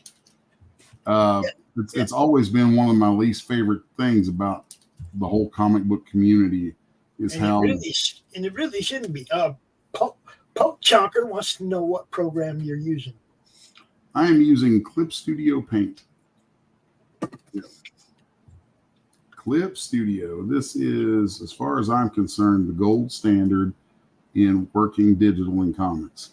S8: It's always been one of my least favorite things about the whole comic book community is how.
S1: It really shouldn't be. Poke Chalker wants to know what program you're using.
S8: I am using Clip Studio Paint. Yeah. Clip Studio. This is, as far as I'm concerned, the gold standard in working digital in comics.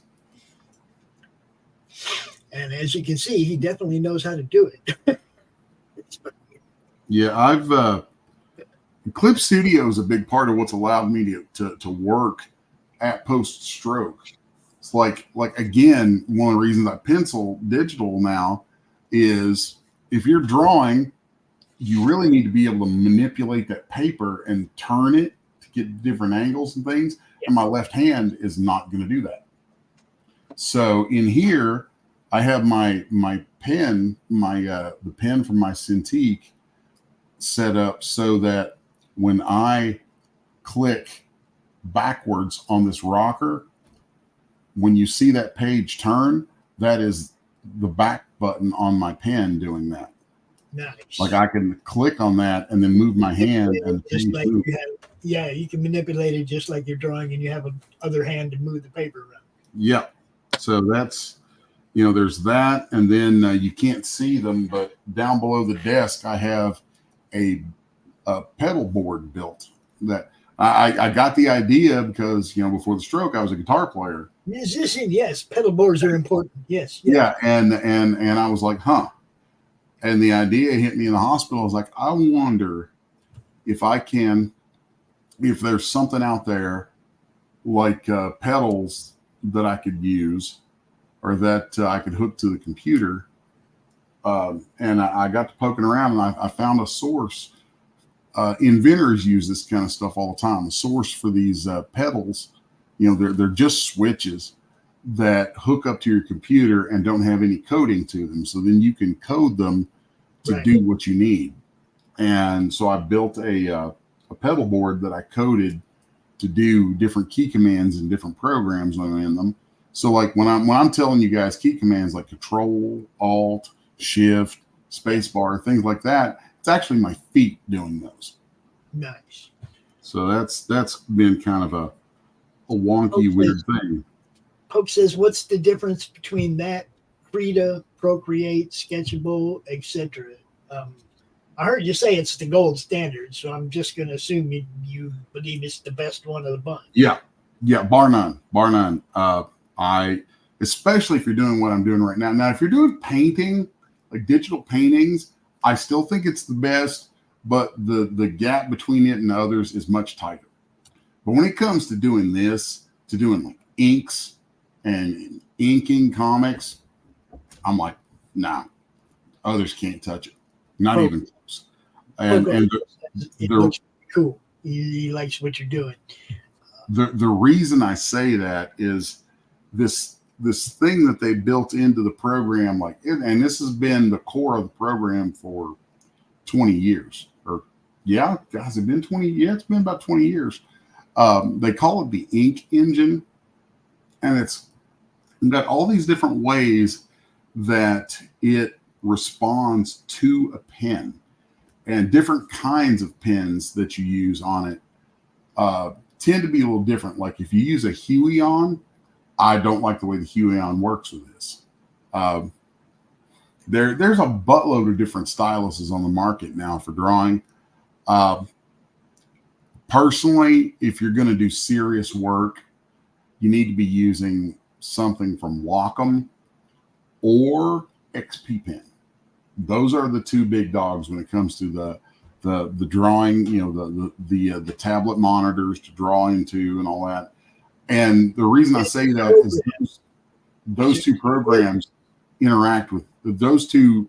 S1: And as you can see, he definitely knows how to do it.
S8: Yeah, Clip Studio is a big part of what's allowed me to work at post-stroke. It's like again, one of the reasons I pencil digital now is if you're drawing, you really need to be able to manipulate that paper and turn it to get different angles and things. And my left hand is not going to do that. So in here, I have my pen, the pen from my Cintiq set up so that when I click backwards on this rocker, when you see that page turn, that is the back button on my pen doing that.
S1: Nice.
S8: Like I can click on that and then move my hand and
S1: just like you can manipulate it just like you're drawing, and you have a other hand to move the paper around.
S8: Yeah. So that's, there's that, and then you can't see them, but down below the desk I have a pedal board built that I got the idea because before the stroke I was a guitar player.
S1: Musician, yes. Pedal boards are important. Yes.
S8: Yeah, and I was like, huh. And the idea hit me in the hospital. I was like, I wonder if there's something out there like pedals that I could use or that I could hook to the computer. And I got to poking around and I found a source. Inventors use this kind of stuff all the time. The source for these pedals, they're just switches that hook up to your computer and don't have any coding to them. So then you can code them to do what you need. And so I built a pedal board that I coded to do different key commands and different programs when I'm in them. So like when I'm telling you guys key commands like Control, Alt, Shift, Spacebar, things like that, it's actually my feet doing those.
S1: Nice.
S8: So that's been kind of a wonky, weird thing.
S1: Pope says, what's the difference between that, Krita, Procreate, Sketchable, etc.? I heard you say it's the gold standard, so I'm just going to assume you believe it's the best one of the bunch.
S8: Yeah, bar none. I especially if you're doing what I'm doing right now. Now, if you're doing painting, like digital paintings, I still think it's the best, but the gap between it and others is much tighter. But when it comes to doing this, to doing like inks and inking comics, I'm like, nah, others can't touch it. Not even close. And
S1: it looks cool. He likes what you're doing.
S8: The reason I say that is this thing that they built into the program, and this has been the core of the program for 20 years. Has it been 20? Yeah, it's been about 20 years. They call it the ink engine, and it's got all these different ways that it responds to a pen and different kinds of pens that you use on it. tend to be a little different. Like if you use a Huion, I don't like the way the Huion works with this. There's a buttload of different styluses on the market now for drawing. Personally, if you're going to do serious work, you need to be using something from Wacom or XP Pen. Those are the two big dogs when it comes to the drawing, the tablet monitors to draw into and all that. And the reason I say that is those two programs interact with those two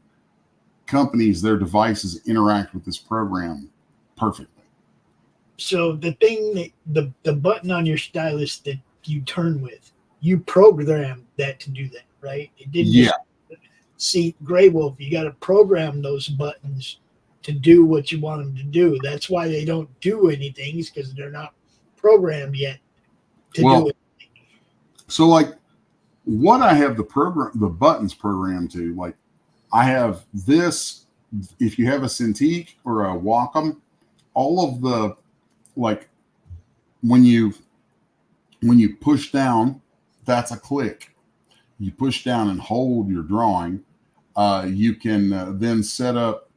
S8: companies, their devices interact with this program perfectly.
S1: So the thing that the button on your stylus that you turn with, you programmed that to do that, right? It didn't.
S8: Yeah.
S1: See, Grey Wolf, you got to program those buttons to do what you want them to do. That's why they don't do anything, is because they're not programmed yet to do it.
S8: So like what I have the buttons programmed to, like I have this, if you have a Cintiq or a Wacom, all of the, like when you push down, that's a click. You push down and hold your drawing. You can then set up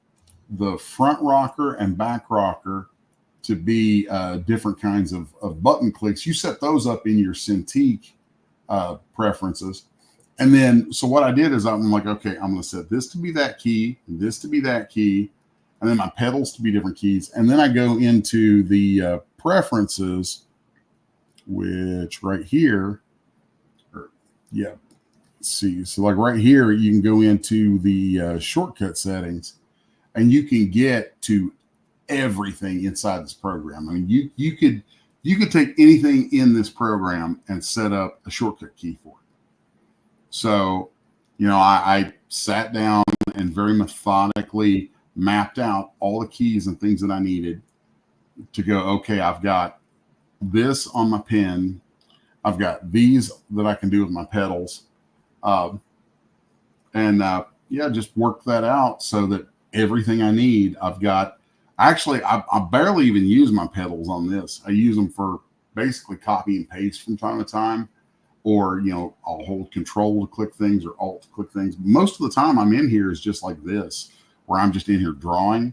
S8: the front rocker and back rocker to be different kinds of button clicks. You set those up in your Cintiq preferences. And then, so what I did is I'm like, okay, I'm going to set this to be that key, this to be that key, and then my pedals to be different keys. And then I go into the preferences, which right here, see, so like right here, you can go into the shortcut settings, and you can get to everything inside this program. I mean, you could take anything in this program and set up a shortcut key for it. So, I sat down and very methodically mapped out all the keys and things that I needed to go, okay, I've got this on my pen. I've got these that I can do with my pedals. Just work that out so that everything I need, I've got. Actually, I barely even use my pedals on this. I use them for basically copy and paste from time to time, or, I'll hold control to click things or alt to click things. Most of the time I'm in here is just like this, where I'm just in here drawing.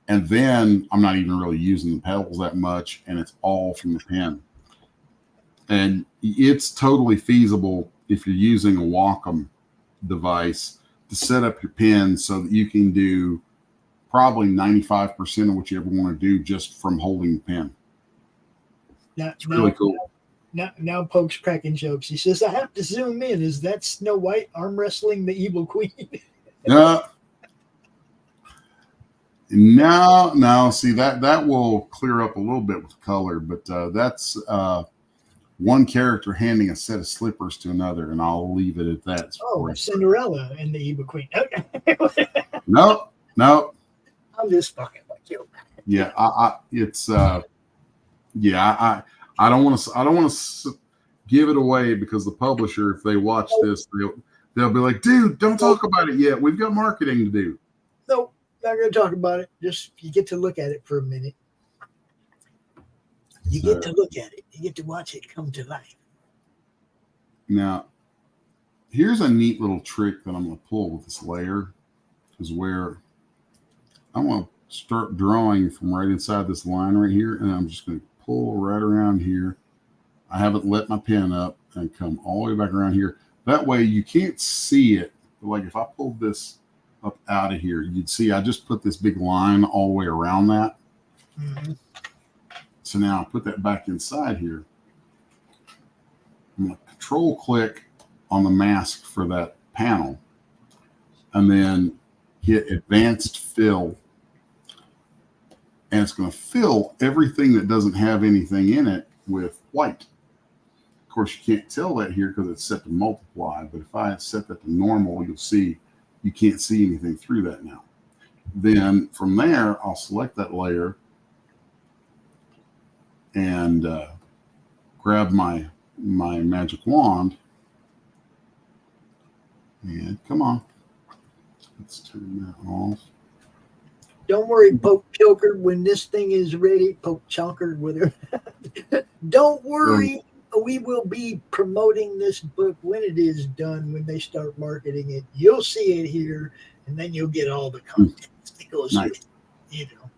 S8: And then I'm not even really using the pedals that much, and it's all from the pen. And it's totally feasible if you're using a Wacom device to set up your pen so that you can do probably 95% of what you ever want to do just from holding the pen. It's really cool.
S1: Now Poke's cracking jokes. He says, I have to zoom in. Is that Snow White arm wrestling the evil queen?
S8: No. See, that will clear up a little bit with color, but that's one character handing a set of slippers to another, and I'll leave it at that.
S1: Oh, Cinderella and the evil queen.
S8: No.
S1: I'm just fucking with you.
S8: Yeah, I don't want to give it away, because the publisher, if they watch this, they'll be like, dude, don't talk about it yet. We've got marketing to do.
S1: No, not going to talk about it. Just, you get to look at it for a minute. You get to look at it. You get to watch it come to life.
S8: Now, here's a neat little trick that I'm going to pull with this layer, is where I want to start drawing from right inside this line right here, and I'm just going to pull right around here. I haven't let my pen up and come all the way back around here. That way you can't see it. Like if I pulled this up out of here, you'd see I just put this big line all the way around that. Mm-hmm. So now I put that back inside here. I'm going to control click on the mask for that panel, and then hit advanced fill. And it's going to fill everything that doesn't have anything in it with white. Of course, you can't tell that here because it's set to multiply, but if I set that to normal, you'll see you can't see anything through that now. Then from there, I'll select that layer and grab my magic wand, and come on, let's turn that off.
S1: Don't worry, Poke Choker, when this thing is ready, Poke Chonker, whatever. Don't worry. We will be promoting this book when it is done, when they start marketing it. You'll see it here, and then you'll get all the content that goes with it, you know.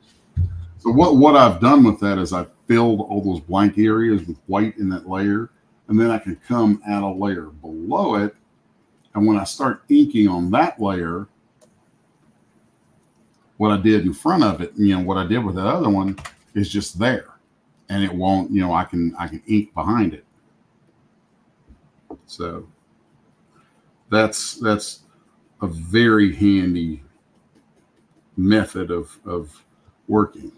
S8: So what I've done with that is I've filled all those blank areas with white in that layer, and then I can come add a layer below it. And when I start inking on that layer, what I did in front of it, you know, what I did with that other one is just there, and it won't, you know, I can ink behind it. So that's a very handy method of working.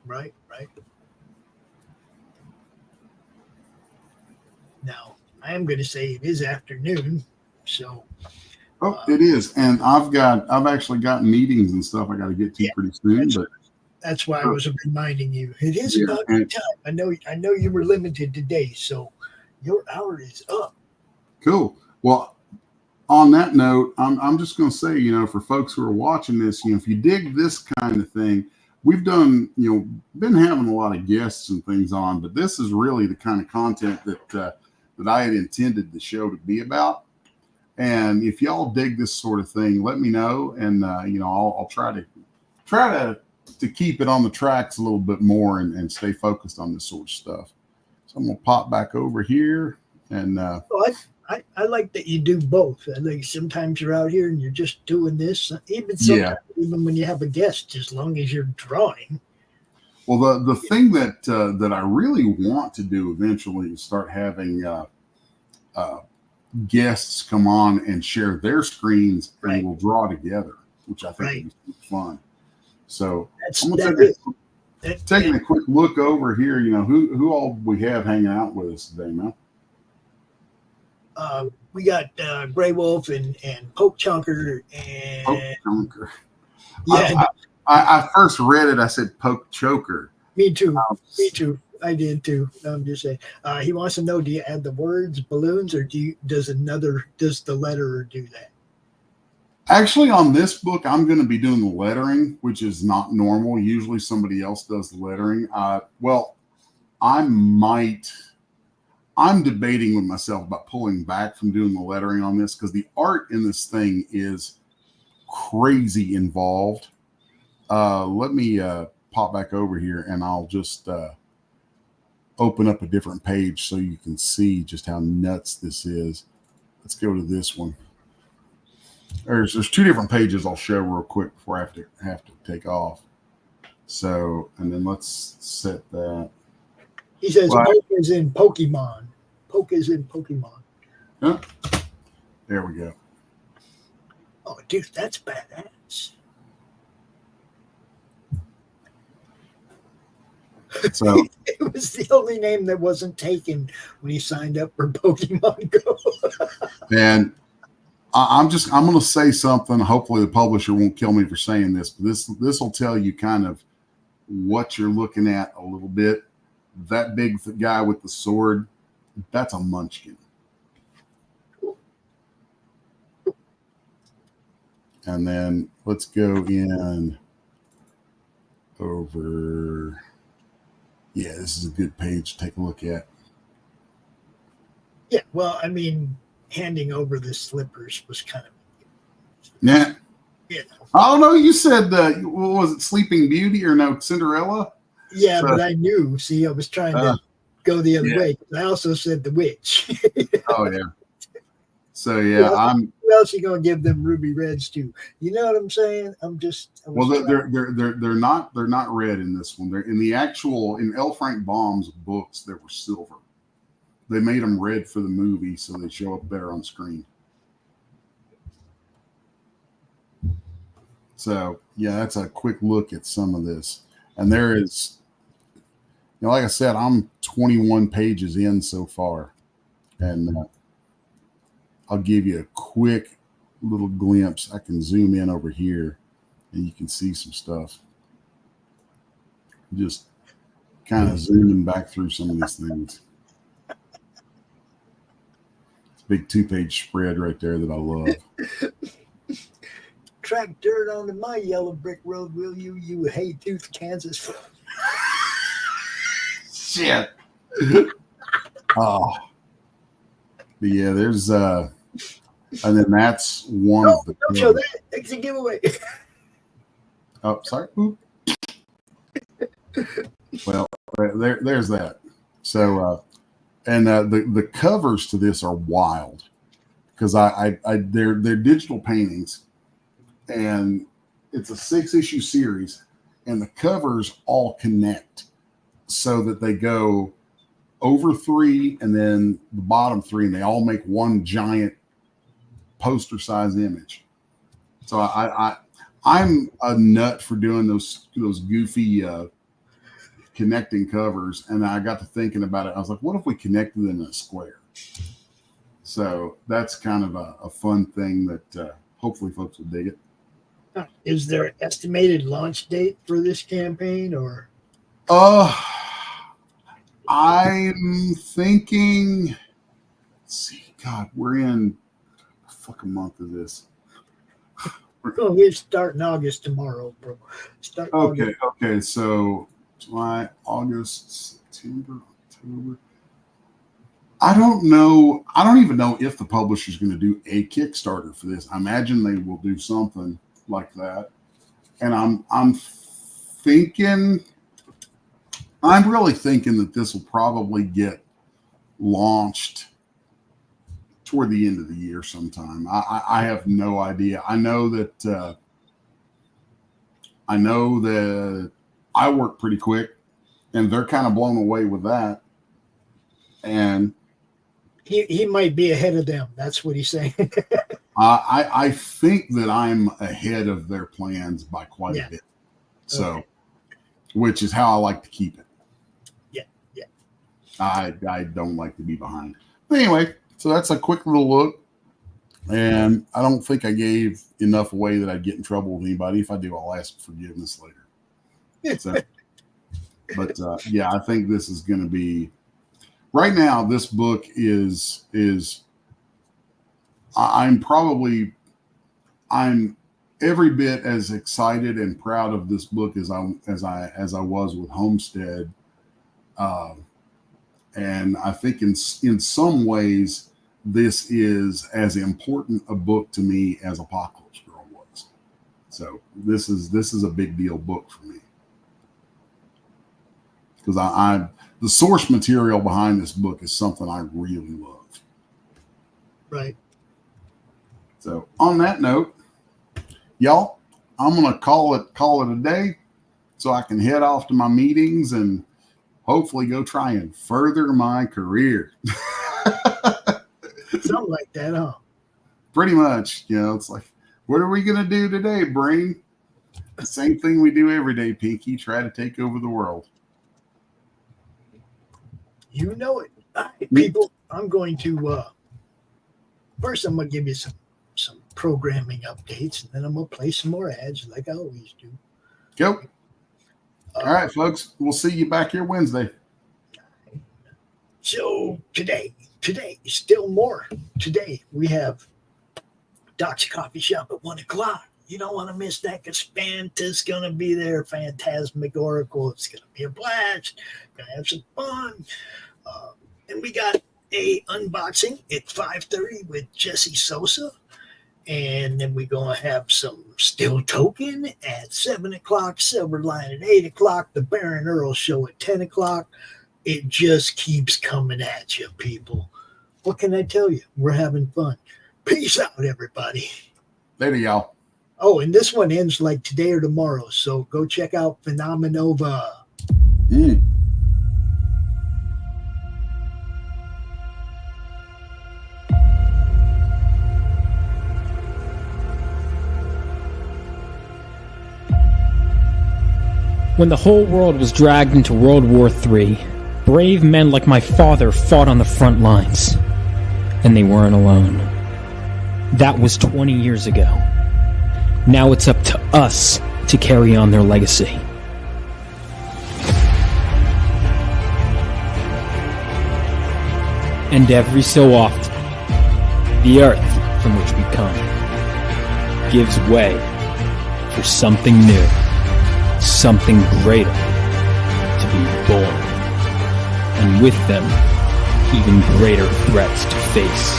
S1: Right. Now, I am going to say it is afternoon, so.
S8: Oh, it is, and I've actually got meetings and stuff I got to get to pretty soon.
S1: That's why I was reminding you. It is about the time. I know you were limited today, so your hour is up.
S8: Cool. Well, on that note, I'm just going to say, you know, for folks who are watching this, you know, if you dig this kind of thing, we've done, you know, been having a lot of guests and things on, but this is really the kind of content that I had intended the show to be about. And if y'all dig this sort of thing, let me know, and you know, I'll try to keep it on the tracks a little bit more and stay focused on this sort of stuff. So I'm gonna pop back over here, and
S1: I like that you do both. I think sometimes you're out here and you're just doing this, even when you have a guest, as long as you're drawing.
S8: Well, the thing that I really want to do eventually is start having guests come on and share their screens, and we'll draw together, which I think would be fun. So I'm gonna taking a quick look over here. You know, who all we have hanging out with us today, man?
S1: We got Grey Wolf and Poke Chonker and
S8: Poke Chonker.
S1: Yeah,
S8: I first read it. I said Poke Choker.
S1: Me too. Me too. I did too. I'm just saying. He wants to know: do you add the words, balloons, or does the letterer do that?
S8: Actually, on this book, I'm going to be doing the lettering, which is not normal. Usually, somebody else does the lettering. Well, I'm debating with myself about pulling back from doing the lettering on this because the art in this thing is crazy involved. Let me pop back over here, and I'll just open up a different page so you can see just how nuts this is. Let's go to this one. There's two different pages I'll show real quick before I have to take off. So, and then let's set that.
S1: He says Poke is in Pokemon. Poke is in Pokemon.
S8: Huh? There we go.
S1: Oh, dude, that's badass.
S8: So
S1: it was the only name that wasn't taken when he signed up for Pokemon Go.
S8: And I'm going to say something. Hopefully the publisher won't kill me for saying this, but this will tell you kind of what you're looking at a little bit. That big guy with the sword, that's a munchkin. And then let's go in over. Yeah, this is a good page to take a look at.
S1: Yeah, well, I mean, handing over the slippers was kind of.
S8: Yeah.
S1: Yeah.
S8: Oh no, you said what was it, Sleeping Beauty or no, Cinderella?
S1: Yeah, but I knew. See, I was trying to go the other way. I also said the witch.
S8: Oh yeah. So yeah,
S1: Who else you gonna give them ruby reds to? You know what I'm saying?
S8: They're not red in this one. They're in L. Frank Baum's books. They were silver. They made them red for the movie so they show up better on screen. So yeah, that's a quick look at some of this. And there is, like I said, I'm 21 pages in so far, and I'll give you a quick little glimpse. I can zoom in over here, and you can see some stuff. Just kind of zooming back through some of these things. It's a big 2-page spread right there that I love.
S1: track dirt onto my yellow brick road, will you, you hay-toothed Kansas?
S8: Shit. Oh. But yeah, there's and then that's one of the
S1: don't show that. It's a giveaway.
S8: Oh, sorry. Oop. Well, there's that. So and the covers to this are wild because they're digital paintings, and it's a 6-issue series, and the covers all connect so that they go over 3 and then the bottom 3, and they all make one giant poster size image. So I'm a nut for doing those goofy connecting covers, and I got to thinking about it. I was like, what if we connected them in a square? So that's kind of a fun thing that hopefully folks will dig it.
S1: Is there an estimated launch date for this campaign, or?
S8: I'm thinking. Let's see, God, we're in. What fucking month is this?
S1: Oh, we start in August tomorrow, bro.
S8: Okay. So July, August, September, October. I don't know. I don't even know if the publisher's going to do a Kickstarter for this. I imagine they will do something like that. And I'm thinking. I'm really thinking that this will probably get launched toward the end of the year sometime. I have no idea. I know that I work pretty quick, and they're kind of blown away with that. And
S1: he might be ahead of them. That's what he's saying.
S8: I think that I'm ahead of their plans by quite a bit. So, which is how I like to keep it.
S1: Yeah.
S8: I don't like to be behind. But anyway, so that's a quick little look. And I don't think I gave enough away that I'd get in trouble with anybody. If I do, I'll ask forgiveness later. So, but yeah, I think this is going to be. Right now, this book is. I'm every bit as excited and proud of this book as I was with Homestead, and I think in some ways this is as important a book to me as Apocalypse Girl was. So this is a big deal book for me because the source material behind this book is something I really love.
S1: Right.
S8: So on that note, y'all, I'm gonna call it a day, so I can head off to my meetings and hopefully go try and further my career.
S1: Something like that, huh?
S8: Pretty much, it's like, what are we gonna do today, brain? The same thing we do every day, Pinky. Try to take over the world.
S1: You know it, people. I'm going to first. I'm gonna give you some programming updates, and then I'm gonna play some more ads like I always do.
S8: Go. All right, folks. We'll see you back here Wednesday.
S1: So today, still more. Today we have Doc's Coffee Shop at 1:00. You don't want to miss that because Fanta's gonna be there. Phantasmagorical. It's gonna be a blast. Gonna have some fun. And we got a unboxing at 5:30 with Jesse Sosa. And then we're going to have some Still Toking at 7 o'clock, Silverline at 8 o'clock, the Baron Earls Show at 10 o'clock. It just keeps coming at you, people. What can I tell you? We're having fun. Peace out, everybody.
S8: Later, y'all.
S1: Oh, and this one ends like today or tomorrow, so go check out Phenomenova.
S9: When the whole world was dragged into World War III, brave men like my father fought on the front lines. And they weren't alone. That was 20 years ago. Now it's up to us to carry on their legacy. And every so often, the earth from which we come gives way for something new, something greater to be born. And with them, even greater threats to face.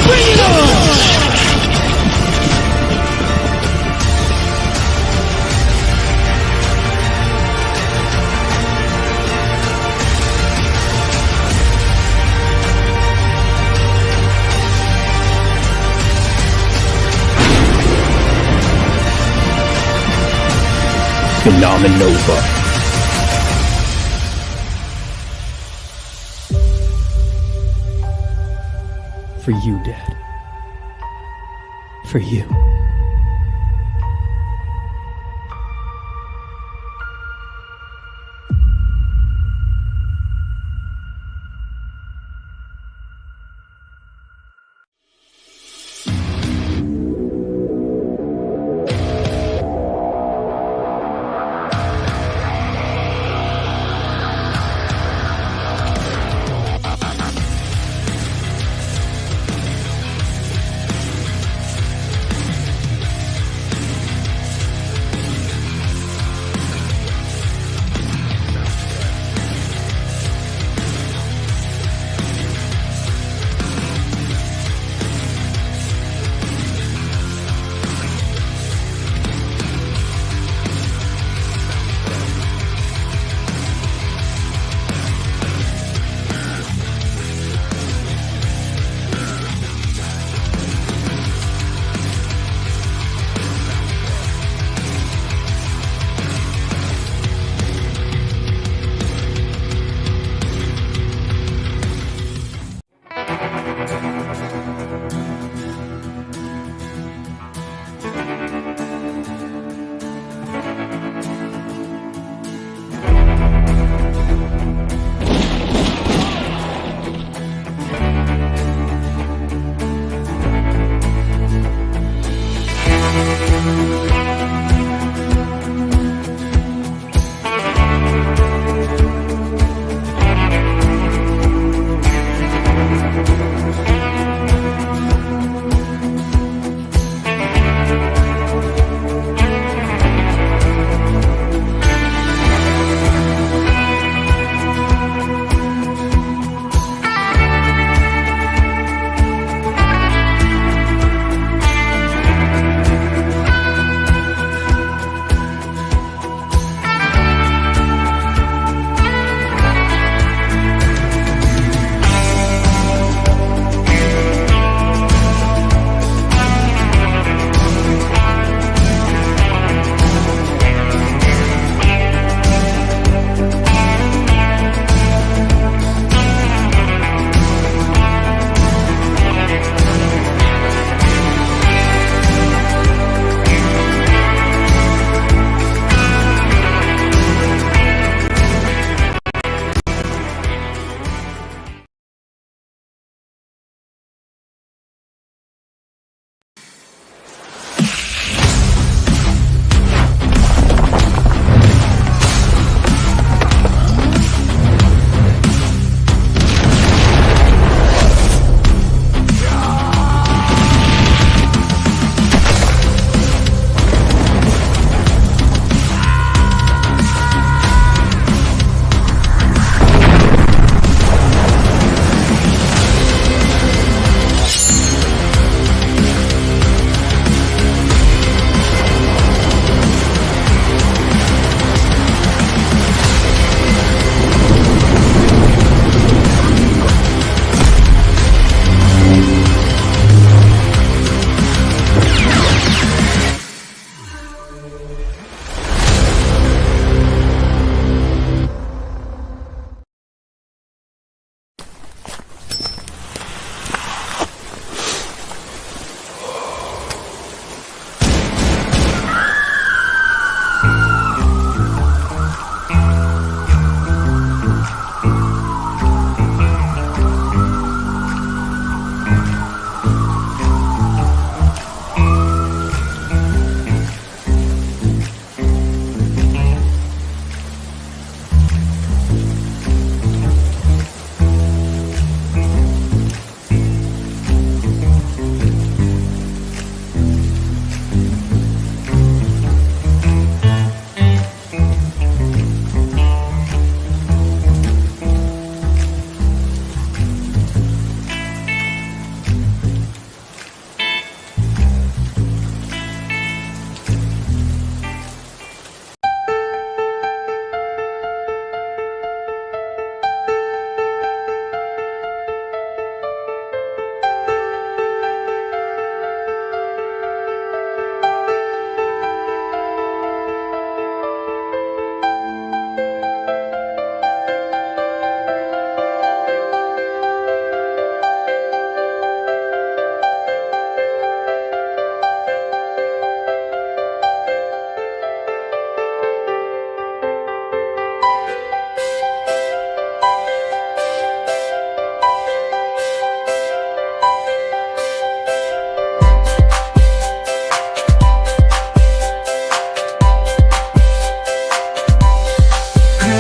S9: Bring it on! Phenomenova. For you, Dad. For you.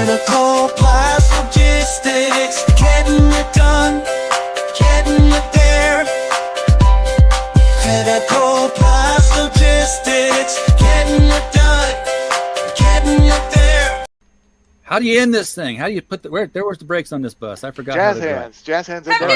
S10: Critical blast logistics, getting it done, getting it there. Critical blast logistics, getting it done, getting it there.
S11: How do you end this thing? How do you put the where's the brakes on this bus? I forgot.
S12: Jazz
S11: how to drive.
S12: hands. Jazz hands and